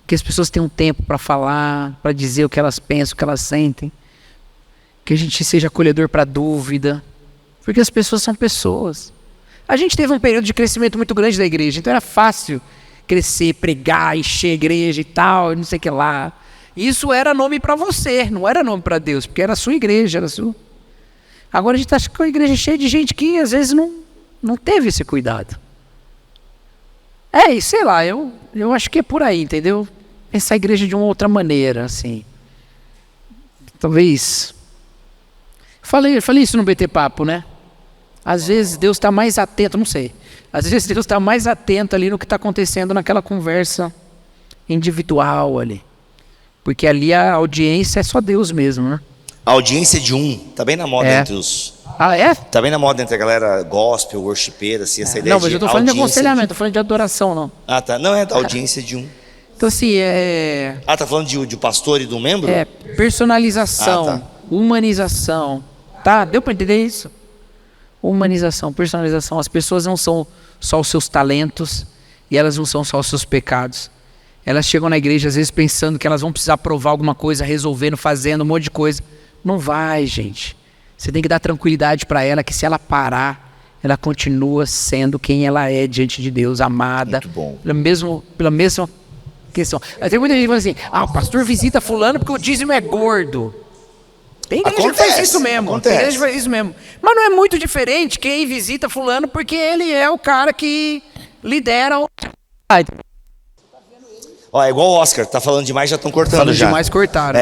que as pessoas tenham tempo para falar, para dizer o que elas pensam, o que elas sentem, que a gente seja acolhedor para dúvida, porque as pessoas são pessoas. A gente teve um período de crescimento muito grande da igreja, então era fácil crescer, pregar, encher a igreja e tal, não sei o que lá. Isso era nome para você, não era nome para Deus, porque era a sua igreja, era a sua. Agora a gente está com a igreja cheia de gente que às vezes não teve esse cuidado. E sei lá, eu acho que é por aí, entendeu? Pensar a igreja de uma outra maneira, assim. Talvez... Falei isso no BT Papo, né? Às vezes Deus está mais atento, não sei. Às vezes Deus está mais atento ali no que está acontecendo naquela conversa individual ali. Porque ali a audiência é só Deus mesmo, né? A audiência de tá bem na moda entre os... É? Tá bem na moda entre a galera gospel, worshipeira, assim, essa ideia não, mas eu tô falando de audiência aconselhamento, tô falando de adoração, não. Tá. Não, é da audiência de Então assim, tá falando de pastor e do membro? Personalização, humanização. Tá, deu para entender isso? Humanização, personalização. As pessoas não são só os seus talentos e elas não são só os seus pecados. Elas chegam na igreja às vezes pensando que elas vão precisar provar alguma coisa, resolvendo, fazendo um monte de coisa. Não vai, gente. Você tem que dar tranquilidade para ela que se ela parar, ela continua sendo quem ela é diante de Deus, amada. Muito bom. Pela mesma questão. Tem muita gente que fala assim, o pastor visita fulano porque o dízimo é gordo. Tem igreja que faz isso mesmo. Tem igreja que faz isso mesmo. Mas não é muito diferente quem visita fulano porque ele é o cara que lidera o... É igual o Oscar, tá falando demais, já estão cortando. Falando demais, cortaram.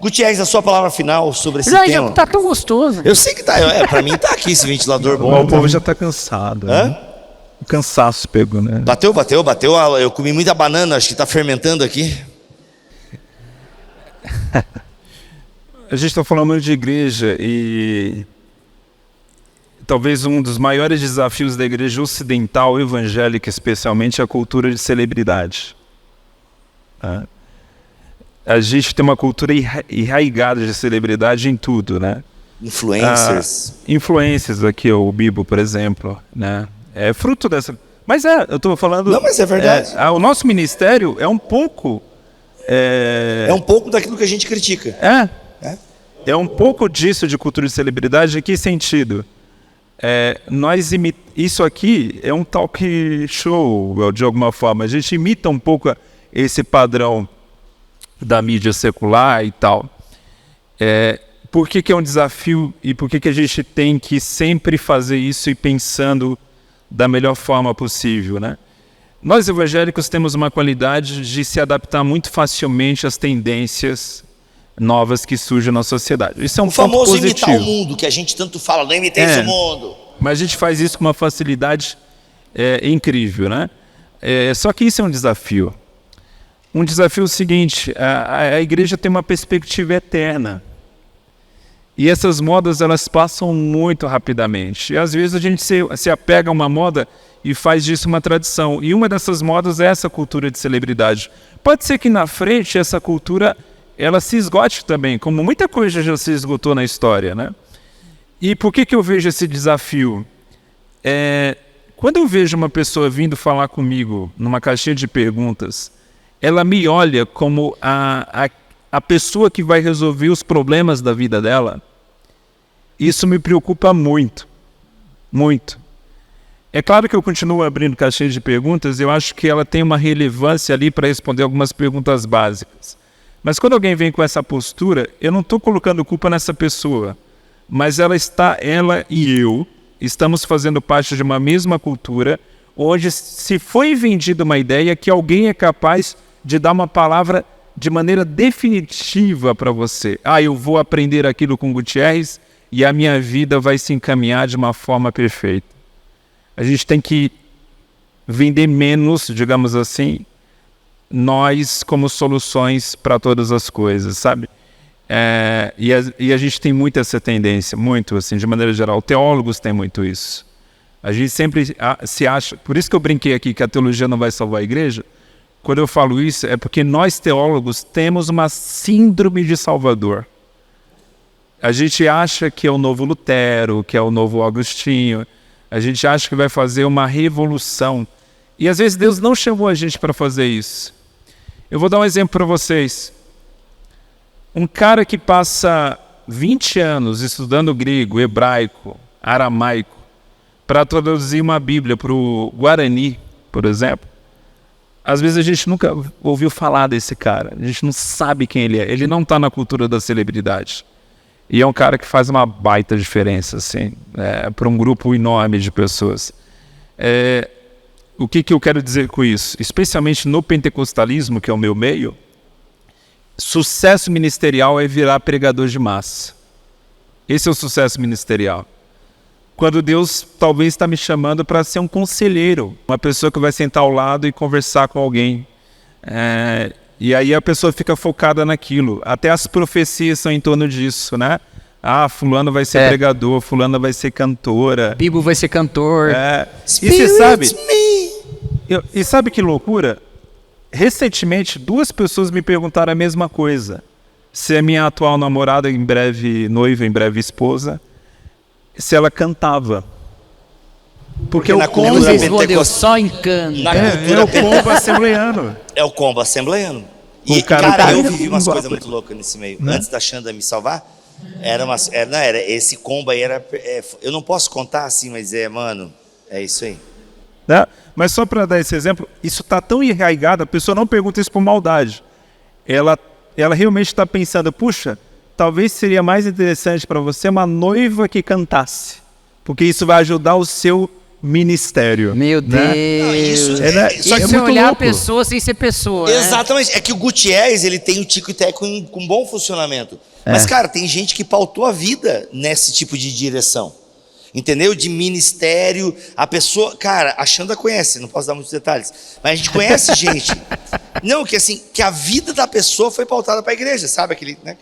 Gutierrez, a sua palavra final sobre esse tema. Já tá tão gostoso. Eu sei que tá, pra mim tá aqui esse ventilador bom. O povo já tá cansado. Né? O cansaço pegou, né? Bateu. Eu comi muita banana, acho que tá fermentando aqui. A gente está falando muito de igreja e talvez um dos maiores desafios da igreja ocidental, evangélica especialmente, é a cultura de celebridade. A gente tem uma cultura enraigada de celebridade em tudo, né? Influencers. Influencers aqui, o Bibo, por exemplo, né? É fruto dessa... Mas eu estou falando... Não, mas é verdade. O nosso ministério é um pouco... É um pouco daquilo que a gente critica. É um pouco disso de cultura de celebridade. Em que sentido? Isso aqui é um talk show, de alguma forma. A gente imita um pouco esse padrão da mídia secular e tal. Por que é um desafio e por que a gente tem que sempre fazer isso e pensando da melhor forma possível, né? Nós evangélicos temos uma qualidade de se adaptar muito facilmente às tendências novas que surgem na sociedade. Isso é um ponto famoso positivo. Imitar o mundo, que a gente tanto fala, não imiteis o mundo. Mas a gente faz isso com uma facilidade incrível, né? Só que isso é um desafio. Um desafio é o seguinte, a igreja tem uma perspectiva eterna. E essas modas, elas passam muito rapidamente. E às vezes a gente se apega a uma moda e faz disso uma tradição. E uma dessas modas é essa cultura de celebridade. Pode ser que na frente essa cultura ela se esgote também, como muita coisa já se esgotou na história, né? E por que eu vejo esse desafio? Quando eu vejo uma pessoa vindo falar comigo numa caixinha de perguntas, ela me olha como a pessoa que vai resolver os problemas da vida dela. Isso me preocupa muito, muito. É claro que eu continuo abrindo caixinha de perguntas, eu acho que ela tem uma relevância ali para responder algumas perguntas básicas. Mas quando alguém vem com essa postura, eu não estou colocando culpa nessa pessoa, mas ela e eu estamos fazendo parte de uma mesma cultura, onde se foi vendida uma ideia que alguém é capaz de dar uma palavra de maneira definitiva para você. Eu vou aprender aquilo com Gutierrez e a minha vida vai se encaminhar de uma forma perfeita. A gente tem que vender menos, digamos assim, nós como soluções para todas as coisas, sabe? E a gente tem muito essa tendência, muito assim, de maneira geral. Teólogos têm muito isso. A gente sempre se acha... Por isso que eu brinquei aqui que a teologia não vai salvar a igreja. Quando eu falo isso, é porque nós teólogos temos uma síndrome de Salvador. A gente acha que é o novo Lutero, que é o novo Agostinho. A gente acha que vai fazer uma revolução. E às vezes Deus não chamou a gente para fazer isso. Eu vou dar um exemplo para vocês. Um cara que passa 20 anos estudando grego, hebraico, aramaico, para traduzir uma Bíblia para o Guarani, por exemplo, às vezes a gente nunca ouviu falar desse cara, a gente não sabe quem ele é, ele não está na cultura da celebridade. E é um cara que faz uma baita diferença, assim, para um grupo enorme de pessoas. O que eu quero dizer com isso? Especialmente no pentecostalismo, que é o meu meio, sucesso ministerial é virar pregador de massa. Esse é o sucesso ministerial. Quando Deus talvez está me chamando para ser um conselheiro, uma pessoa que vai sentar ao lado e conversar com alguém. E aí a pessoa fica focada naquilo. Até as profecias são em torno disso, né? Fulano vai ser pregador, fulano vai ser cantora. Bibo vai ser cantor. E você sabe... E sabe que loucura? Recentemente, 2 pessoas me perguntaram a mesma coisa. Se a minha atual namorada, em breve noiva, em breve esposa, se ela cantava. Porque o combo respondeu, só encanta. É o combo assembleiano. É o combo assembleiano. O E, cara eu vivi umas coisas muito loucas nesse meio. Antes da Xanda me salvar, esse combo aí era... eu não posso contar assim, mas mano, é isso aí. Né? Mas só para dar esse exemplo, isso está tão enraizado, a pessoa não pergunta isso por maldade. Ela realmente está pensando, puxa, talvez seria mais interessante para você uma noiva que cantasse, porque isso vai ajudar o seu ministério. Meu Deus. Não, isso é olhar louco. A pessoa sem ser pessoa. Exatamente. É que o Gutierrez, ele tem o tico e teco com bom funcionamento. Mas, cara, tem gente que pautou a vida nesse tipo de direção. Entendeu? De ministério, a pessoa... Cara, a Xanda conhece, não posso dar muitos detalhes, mas a gente conhece gente. Não, que assim, que a vida da pessoa foi pautada para a igreja, sabe? Aquele, né?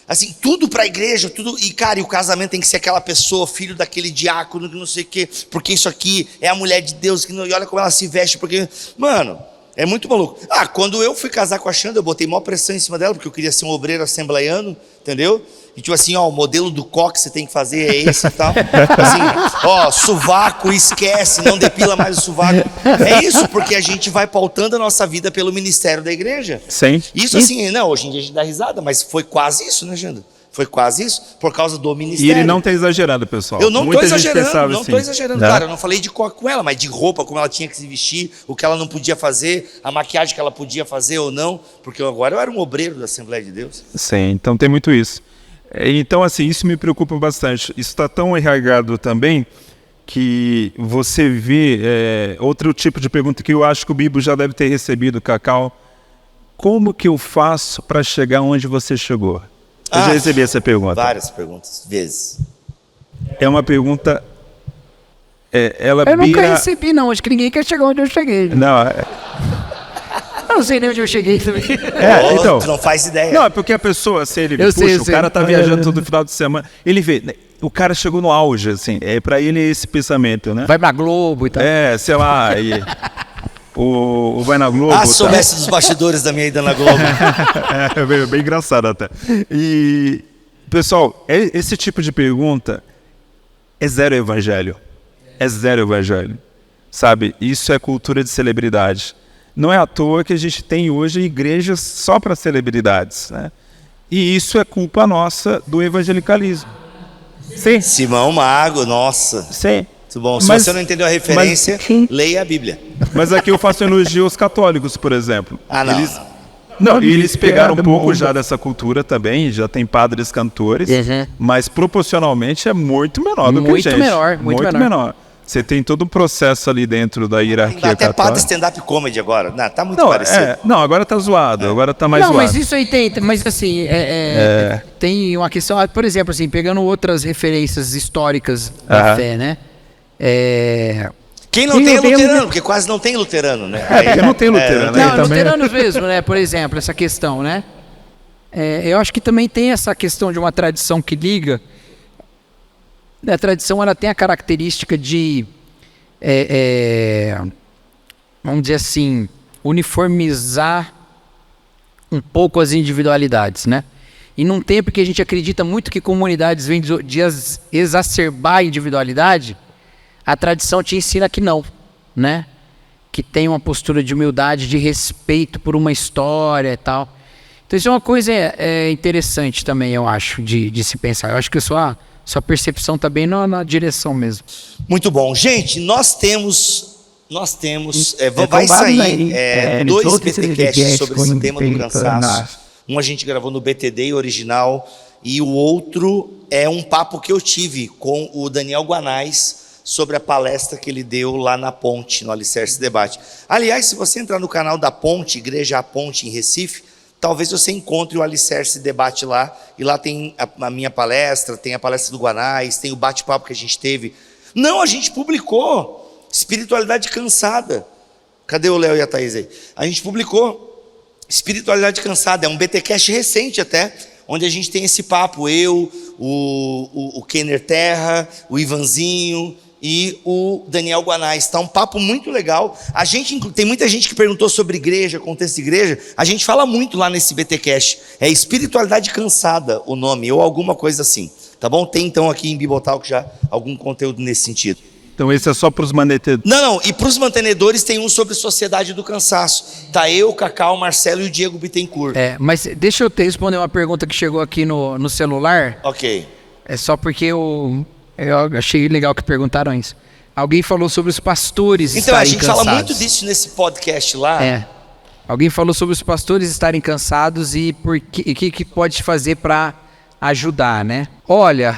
Assim, tudo para a igreja, tudo... E, cara, e o casamento tem que ser aquela pessoa, filho daquele diácono, que não sei o quê, porque isso aqui é a mulher de Deus, que não, e olha como ela se veste, porque... Mano, é muito maluco. Quando eu fui casar com a Xanda, eu botei maior pressão em cima dela, porque eu queria ser um obreiro assembleiano, entendeu? E tipo assim, o modelo do coque você tem que fazer é esse e tal. Assim, sovaco, esquece, não depila mais o sovaco. É isso, porque a gente vai pautando a nossa vida pelo ministério da igreja. Sim. Isso assim, não, hoje em dia a gente dá risada, mas foi quase isso, né, Janda? Foi quase isso, por causa do ministério. E ele não está exagerando, pessoal. Eu não estou exagerando, né? Cara, eu não falei de coque com ela, mas de roupa, como ela tinha que se vestir, o que ela não podia fazer, a maquiagem que ela podia fazer ou não, porque agora eu era um obreiro da Assembleia de Deus. Sim, então tem muito isso. Então, assim, isso me preocupa bastante. Isso está tão enraizado também que você vê outro tipo de pergunta que eu acho que o Bibo já deve ter recebido, Cacau. Como que eu faço para chegar onde você chegou? Eu já recebi essa pergunta. Várias perguntas, vezes. É uma pergunta... eu nunca recebi, não. Acho que ninguém quer chegar onde eu cheguei. Não, Eu não sei nem onde eu cheguei também. Então, tu não faz ideia. Não, é porque a pessoa, assim, ele Eu puxa, sei, o cara tá É. viajando todo final de semana, ele vê, né, o cara chegou no auge, assim, pra ele é esse pensamento, né? Vai pra Globo e tal. Sei lá, e o Vai na Globo. Ah, soubesse dos bastidores da minha ida na Globo. É bem engraçado até. E, pessoal, esse tipo de pergunta é zero evangelho. É zero evangelho. Sabe? Isso é cultura de celebridade. Não é à toa que a gente tem hoje igrejas só para celebridades, né? E isso é culpa nossa do evangelicalismo. Sim. Simão Mago, nossa. Sim. Muito bom. Se Mas- você não entendeu a referência, leia a Bíblia. Mas aqui eu faço elogio aos católicos, por exemplo. Ah, não. Não, e eles pegaram um pouco já dessa cultura também, já tem padres cantores, Uhum. mas proporcionalmente é muito menor do que a Muito gente. menor, muito menor. Você tem todo um processo ali dentro da hierarquia Dá até padre católica. stand-up comedy agora. Não, tá muito Não, parecido. não, agora tá zoado, agora tá mais Não, zoado. mas isso aí tem, mas assim, tem uma questão, por exemplo, assim, pegando outras referências históricas da Aham. fé, né? Quem não Quem tem é não tem luterano, porque quase não tem luterano, né? Porque não tem luterano, né? Não, Também- luteranos mesmo, né? Por exemplo, essa questão, né? Eu acho que também tem essa questão de uma tradição que liga. A tradição, ela tem a característica de, vamos dizer assim, uniformizar um pouco as individualidades, né? E num tempo que a gente acredita muito que comunidades vêm de exacerbar a individualidade, a tradição te ensina que não, né? Que tem uma postura de humildade, de respeito por uma história e tal. Então isso é uma coisa interessante também, eu acho, de se pensar. Eu acho que a sua percepção está bem na direção mesmo. Muito bom. Gente, nós temos vai sair dois BTcasts sobre esse tema do cansaço. Um a gente gravou no BTD original e o outro é um papo que eu tive com o Daniel Guanais sobre a palestra que ele deu lá na Ponte, no Alicerce Debate. Aliás, se você entrar no canal da Ponte, Igreja A Ponte em Recife, talvez você encontre o Alicerce Debate lá, e lá tem a minha palestra, tem a palestra do Guanais, tem o bate-papo que a gente teve. Não, a gente publicou Espiritualidade Cansada. Cadê o Léo e a Thaís aí? A gente publicou Espiritualidade Cansada, é um BTcast recente até, onde a gente tem esse papo, eu, o Kenner Terra, o Ivanzinho e o Daniel Guanais. Está um papo muito legal. A gente tem muita gente que perguntou sobre igreja, contexto de igreja. A gente fala muito lá nesse BTcast. É Espiritualidade Cansada o nome, ou alguma coisa assim. Tá bom? Tem então aqui em Bibotalk já algum conteúdo nesse sentido. Então esse é só para os manetedores. Não, e para os mantenedores tem um sobre Sociedade do Cansaço. Tá eu, o Cacau, o Marcelo e o Diego Bittencourt. Mas deixa eu responder uma pergunta que chegou aqui no celular. Ok. É só porque eu achei legal que perguntaram isso. Alguém falou sobre os pastores Então, a estarem gente cansados. fala muito disso nesse podcast lá. Alguém falou sobre os pastores estarem cansados e o que pode fazer para ajudar, né? Olha,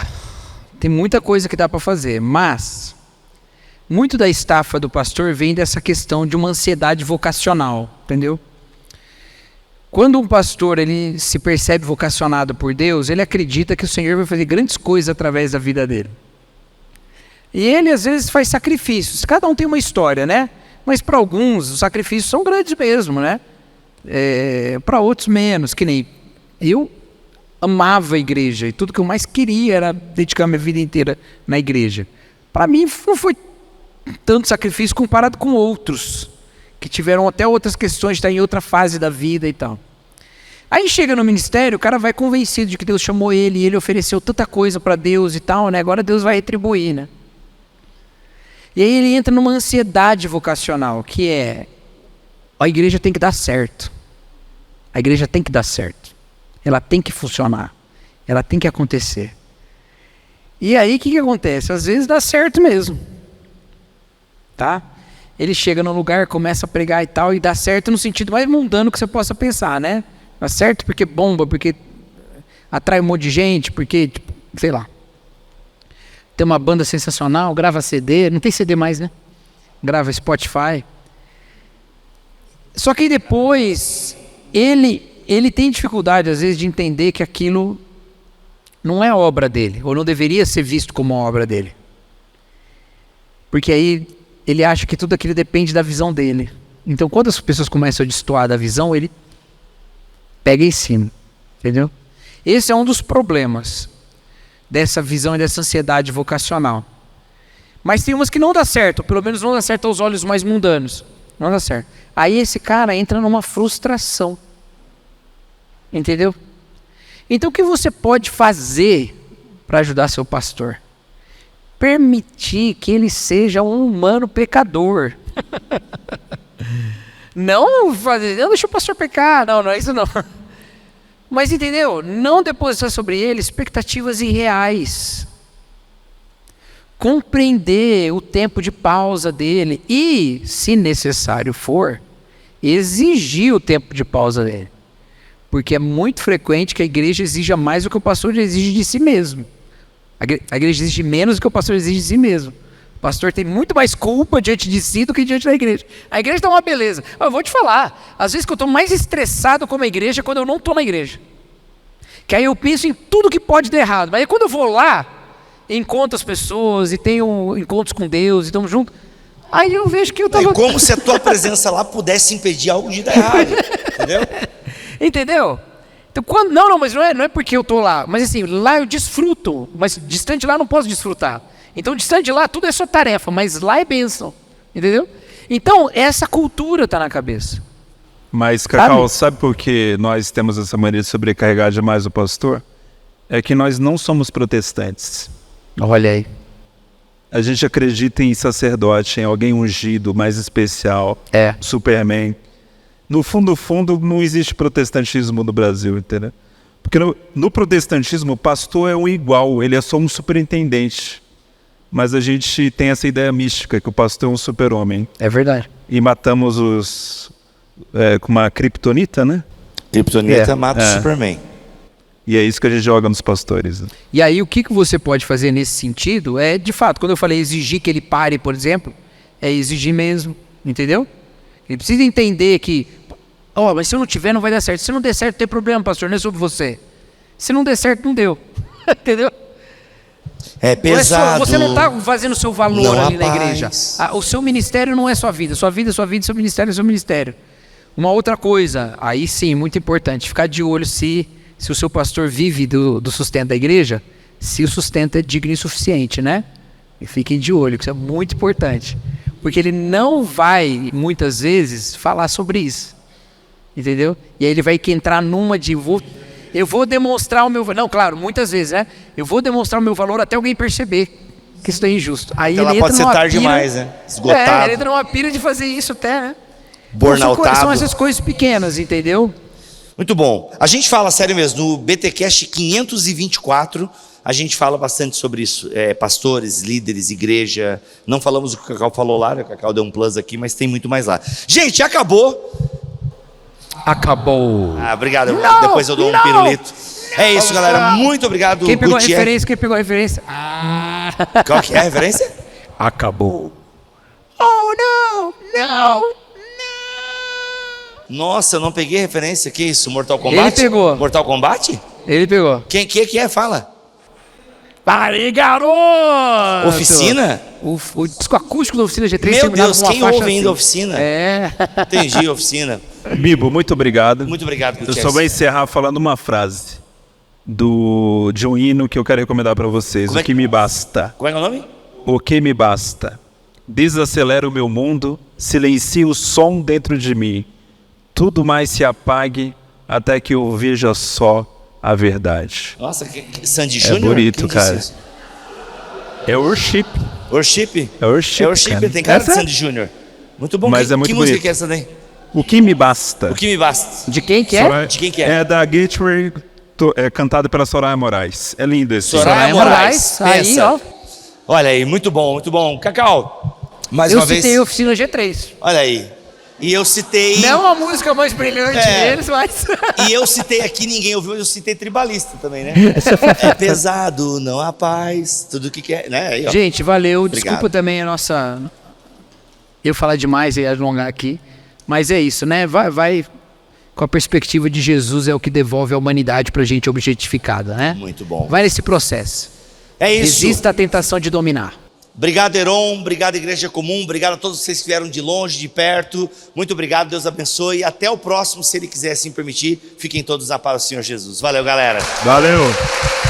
tem muita coisa que dá para fazer, mas muito da estafa do pastor vem dessa questão de uma ansiedade vocacional, entendeu? Quando um pastor ele se percebe vocacionado por Deus, ele acredita que o Senhor vai fazer grandes coisas através da vida dele. E ele às vezes faz sacrifícios. Cada um tem uma história, né? Mas para alguns os sacrifícios são grandes mesmo, né? Para outros menos, que nem eu amava a igreja e tudo que eu mais queria era dedicar minha vida inteira na igreja. Para mim não foi tanto sacrifício comparado com outros que tiveram até outras questões, está em outra fase da vida e tal. Aí chega no ministério, o cara vai convencido de que Deus chamou ele, e ele ofereceu tanta coisa para Deus e tal, né? Agora Deus vai retribuir, né? E aí ele entra numa ansiedade vocacional, que é: a igreja tem que dar certo. A igreja tem que dar certo. Ela tem que funcionar. Ela tem que acontecer. E aí o que acontece? Às vezes dá certo mesmo. Tá? Ele chega no lugar, começa a pregar e tal, e dá certo no sentido mais mundano que você possa pensar, né? Dá certo porque bomba, porque atrai um monte de gente, porque, tipo, sei lá. Tem uma banda sensacional, grava CD, não tem CD mais, né? Grava Spotify. Só que depois, ele tem dificuldade, às vezes, de entender que aquilo não é obra dele, ou não deveria ser visto como obra dele. Porque aí ele acha que tudo aquilo depende da visão dele. Então, quando as pessoas começam a destoar da visão, ele pega em cima, entendeu? Esse é um dos problemas dessa visão e dessa ansiedade vocacional. Mas tem umas que não dá certo, pelo menos não dá certo aos olhos mais mundanos. Não dá certo. Aí esse cara entra numa frustração. Entendeu? Então o que você pode fazer para ajudar seu pastor? Permitir que ele seja um humano pecador. Não fazer, não deixa o pastor pecar, não é isso não. Mas entendeu? Não depositar sobre ele expectativas irreais. Compreender o tempo de pausa dele e, se necessário for, exigir o tempo de pausa dele. Porque é muito frequente que a igreja exija mais do que o pastor exige de si mesmo. A igreja exige menos do que o pastor exige de si mesmo. O pastor tem muito mais culpa diante de si do que diante da igreja. A igreja está uma beleza. Eu vou te falar, às vezes que eu estou mais estressado como a igreja é quando eu não estou na igreja. Que aí eu penso em tudo que pode dar errado. Mas aí quando eu vou lá, encontro as pessoas e tenho encontros com Deus e estamos juntos, aí eu vejo que eu estava... É como se a tua presença lá pudesse impedir algo de dar errado, entendeu? Entendeu? Então, mas não é porque eu estou lá, mas assim, lá eu desfruto, mas distante de lá eu não posso desfrutar. Então, distante de lá tudo é só tarefa, mas lá é bênção, entendeu? Então, essa cultura está na cabeça. Mas, Cacau, sabe por que nós temos essa mania de sobrecarregar demais o pastor? É que nós não somos protestantes. Olha aí. A gente acredita em sacerdote, em alguém ungido, mais especial, Superman. No fundo, não existe protestantismo no Brasil, entendeu? Porque no protestantismo, o pastor é um igual, ele é só um superintendente. Mas a gente tem essa ideia mística, que o pastor é um super-homem. É verdade. E matamos com uma criptonita, né? Criptonita mata o Superman. E é isso que a gente joga nos pastores. E aí, o que você pode fazer nesse sentido é, de fato, quando eu falei exigir que ele pare, por exemplo, é exigir mesmo, entendeu? Ele precisa entender que, mas se eu não tiver, não vai dar certo. Se não der certo, não tem problema, pastor, não é sobre você. Se não der certo, não deu. Entendeu? É pesado. Você não está fazendo o seu valor não ali na igreja. O seu ministério não é sua vida. Sua vida é sua vida, seu ministério é seu ministério. Uma outra coisa, aí sim, muito importante, ficar de olho se o seu pastor vive do sustento da igreja, se o sustento é digno e suficiente, né? E fiquem de olho, que isso é muito importante. Porque ele não vai, muitas vezes, falar sobre isso. Entendeu? E aí ele vai entrar numa de... Eu vou demonstrar o meu valor. Não, claro, muitas vezes, né? Eu vou demonstrar o meu valor até alguém perceber que isso é injusto. Aí então ele pode ser tarde demais, né? Esgotado. Ele entra numa pira de fazer isso até, né? Burnoutado. São essas coisas pequenas, entendeu? Muito bom. A gente fala, sério mesmo, no BTcast 524, a gente fala bastante sobre isso. Pastores, líderes, igreja. Não falamos o que o Cacau falou lá, o Cacau deu um plus aqui, mas tem muito mais lá. Gente, acabou. Acabou. Obrigado. Depois eu dou um pirulito. É isso, galera. Muito obrigado. Quem pegou a referência? Quem pegou a referência? Qual que é a referência? Acabou. Oh, não. Nossa, eu não peguei a referência. Que isso? Mortal Kombat? Ele pegou. Mortal Kombat? Ele pegou. Quem que é? Fala. Pare, garoto! Oficina? O disco acústico da Oficina G3. Meu Deus, quem ouve ainda Oficina? Entendi, Oficina. Bibo, muito obrigado. Muito obrigado, Eu só vou encerrar falando uma frase de um hino que eu quero recomendar para vocês. O que me basta. Qual é o nome? O que me basta. Desacelera o meu mundo, silencia o som dentro de mim. Tudo mais se apague até que eu veja só a verdade. Nossa, Sandy Júnior? É bonito, cara. É worship. Worship? É worship, cara. Tem cara de Sandy Júnior. Muito bom. Mas é muito que bonito. música que é essa daí? O que me basta. O que me basta. De quem que é? De quem que é? É da Gateway, cantada pela Soraya Moraes. É lindo esse. Soraya Moraes. Aí, ó. Olha aí, muito bom, muito bom. Cacau, mais uma vez. Eu citei Oficina G3. Olha aí. E eu citei... Não a música mais brilhante deles, mas... E eu citei aqui, ninguém ouviu, eu citei Tribalista também, né? É pesado, não há paz, tudo que quer, né? Aí, gente, valeu. Obrigado. Desculpa também a nossa... Eu falar demais e alongar aqui. Mas é isso, né? Vai com a perspectiva de Jesus, é o que devolve a humanidade pra gente objetificada, né? Muito bom. Vai nesse processo. É isso. Resista à tentação de dominar. Obrigado, Heron, obrigado, Igreja Comum, obrigado a todos vocês que vieram de longe, de perto. Muito obrigado, Deus abençoe. Até o próximo, se Ele quiser assim permitir. Fiquem todos na paz do Senhor Jesus. Valeu, galera. Valeu.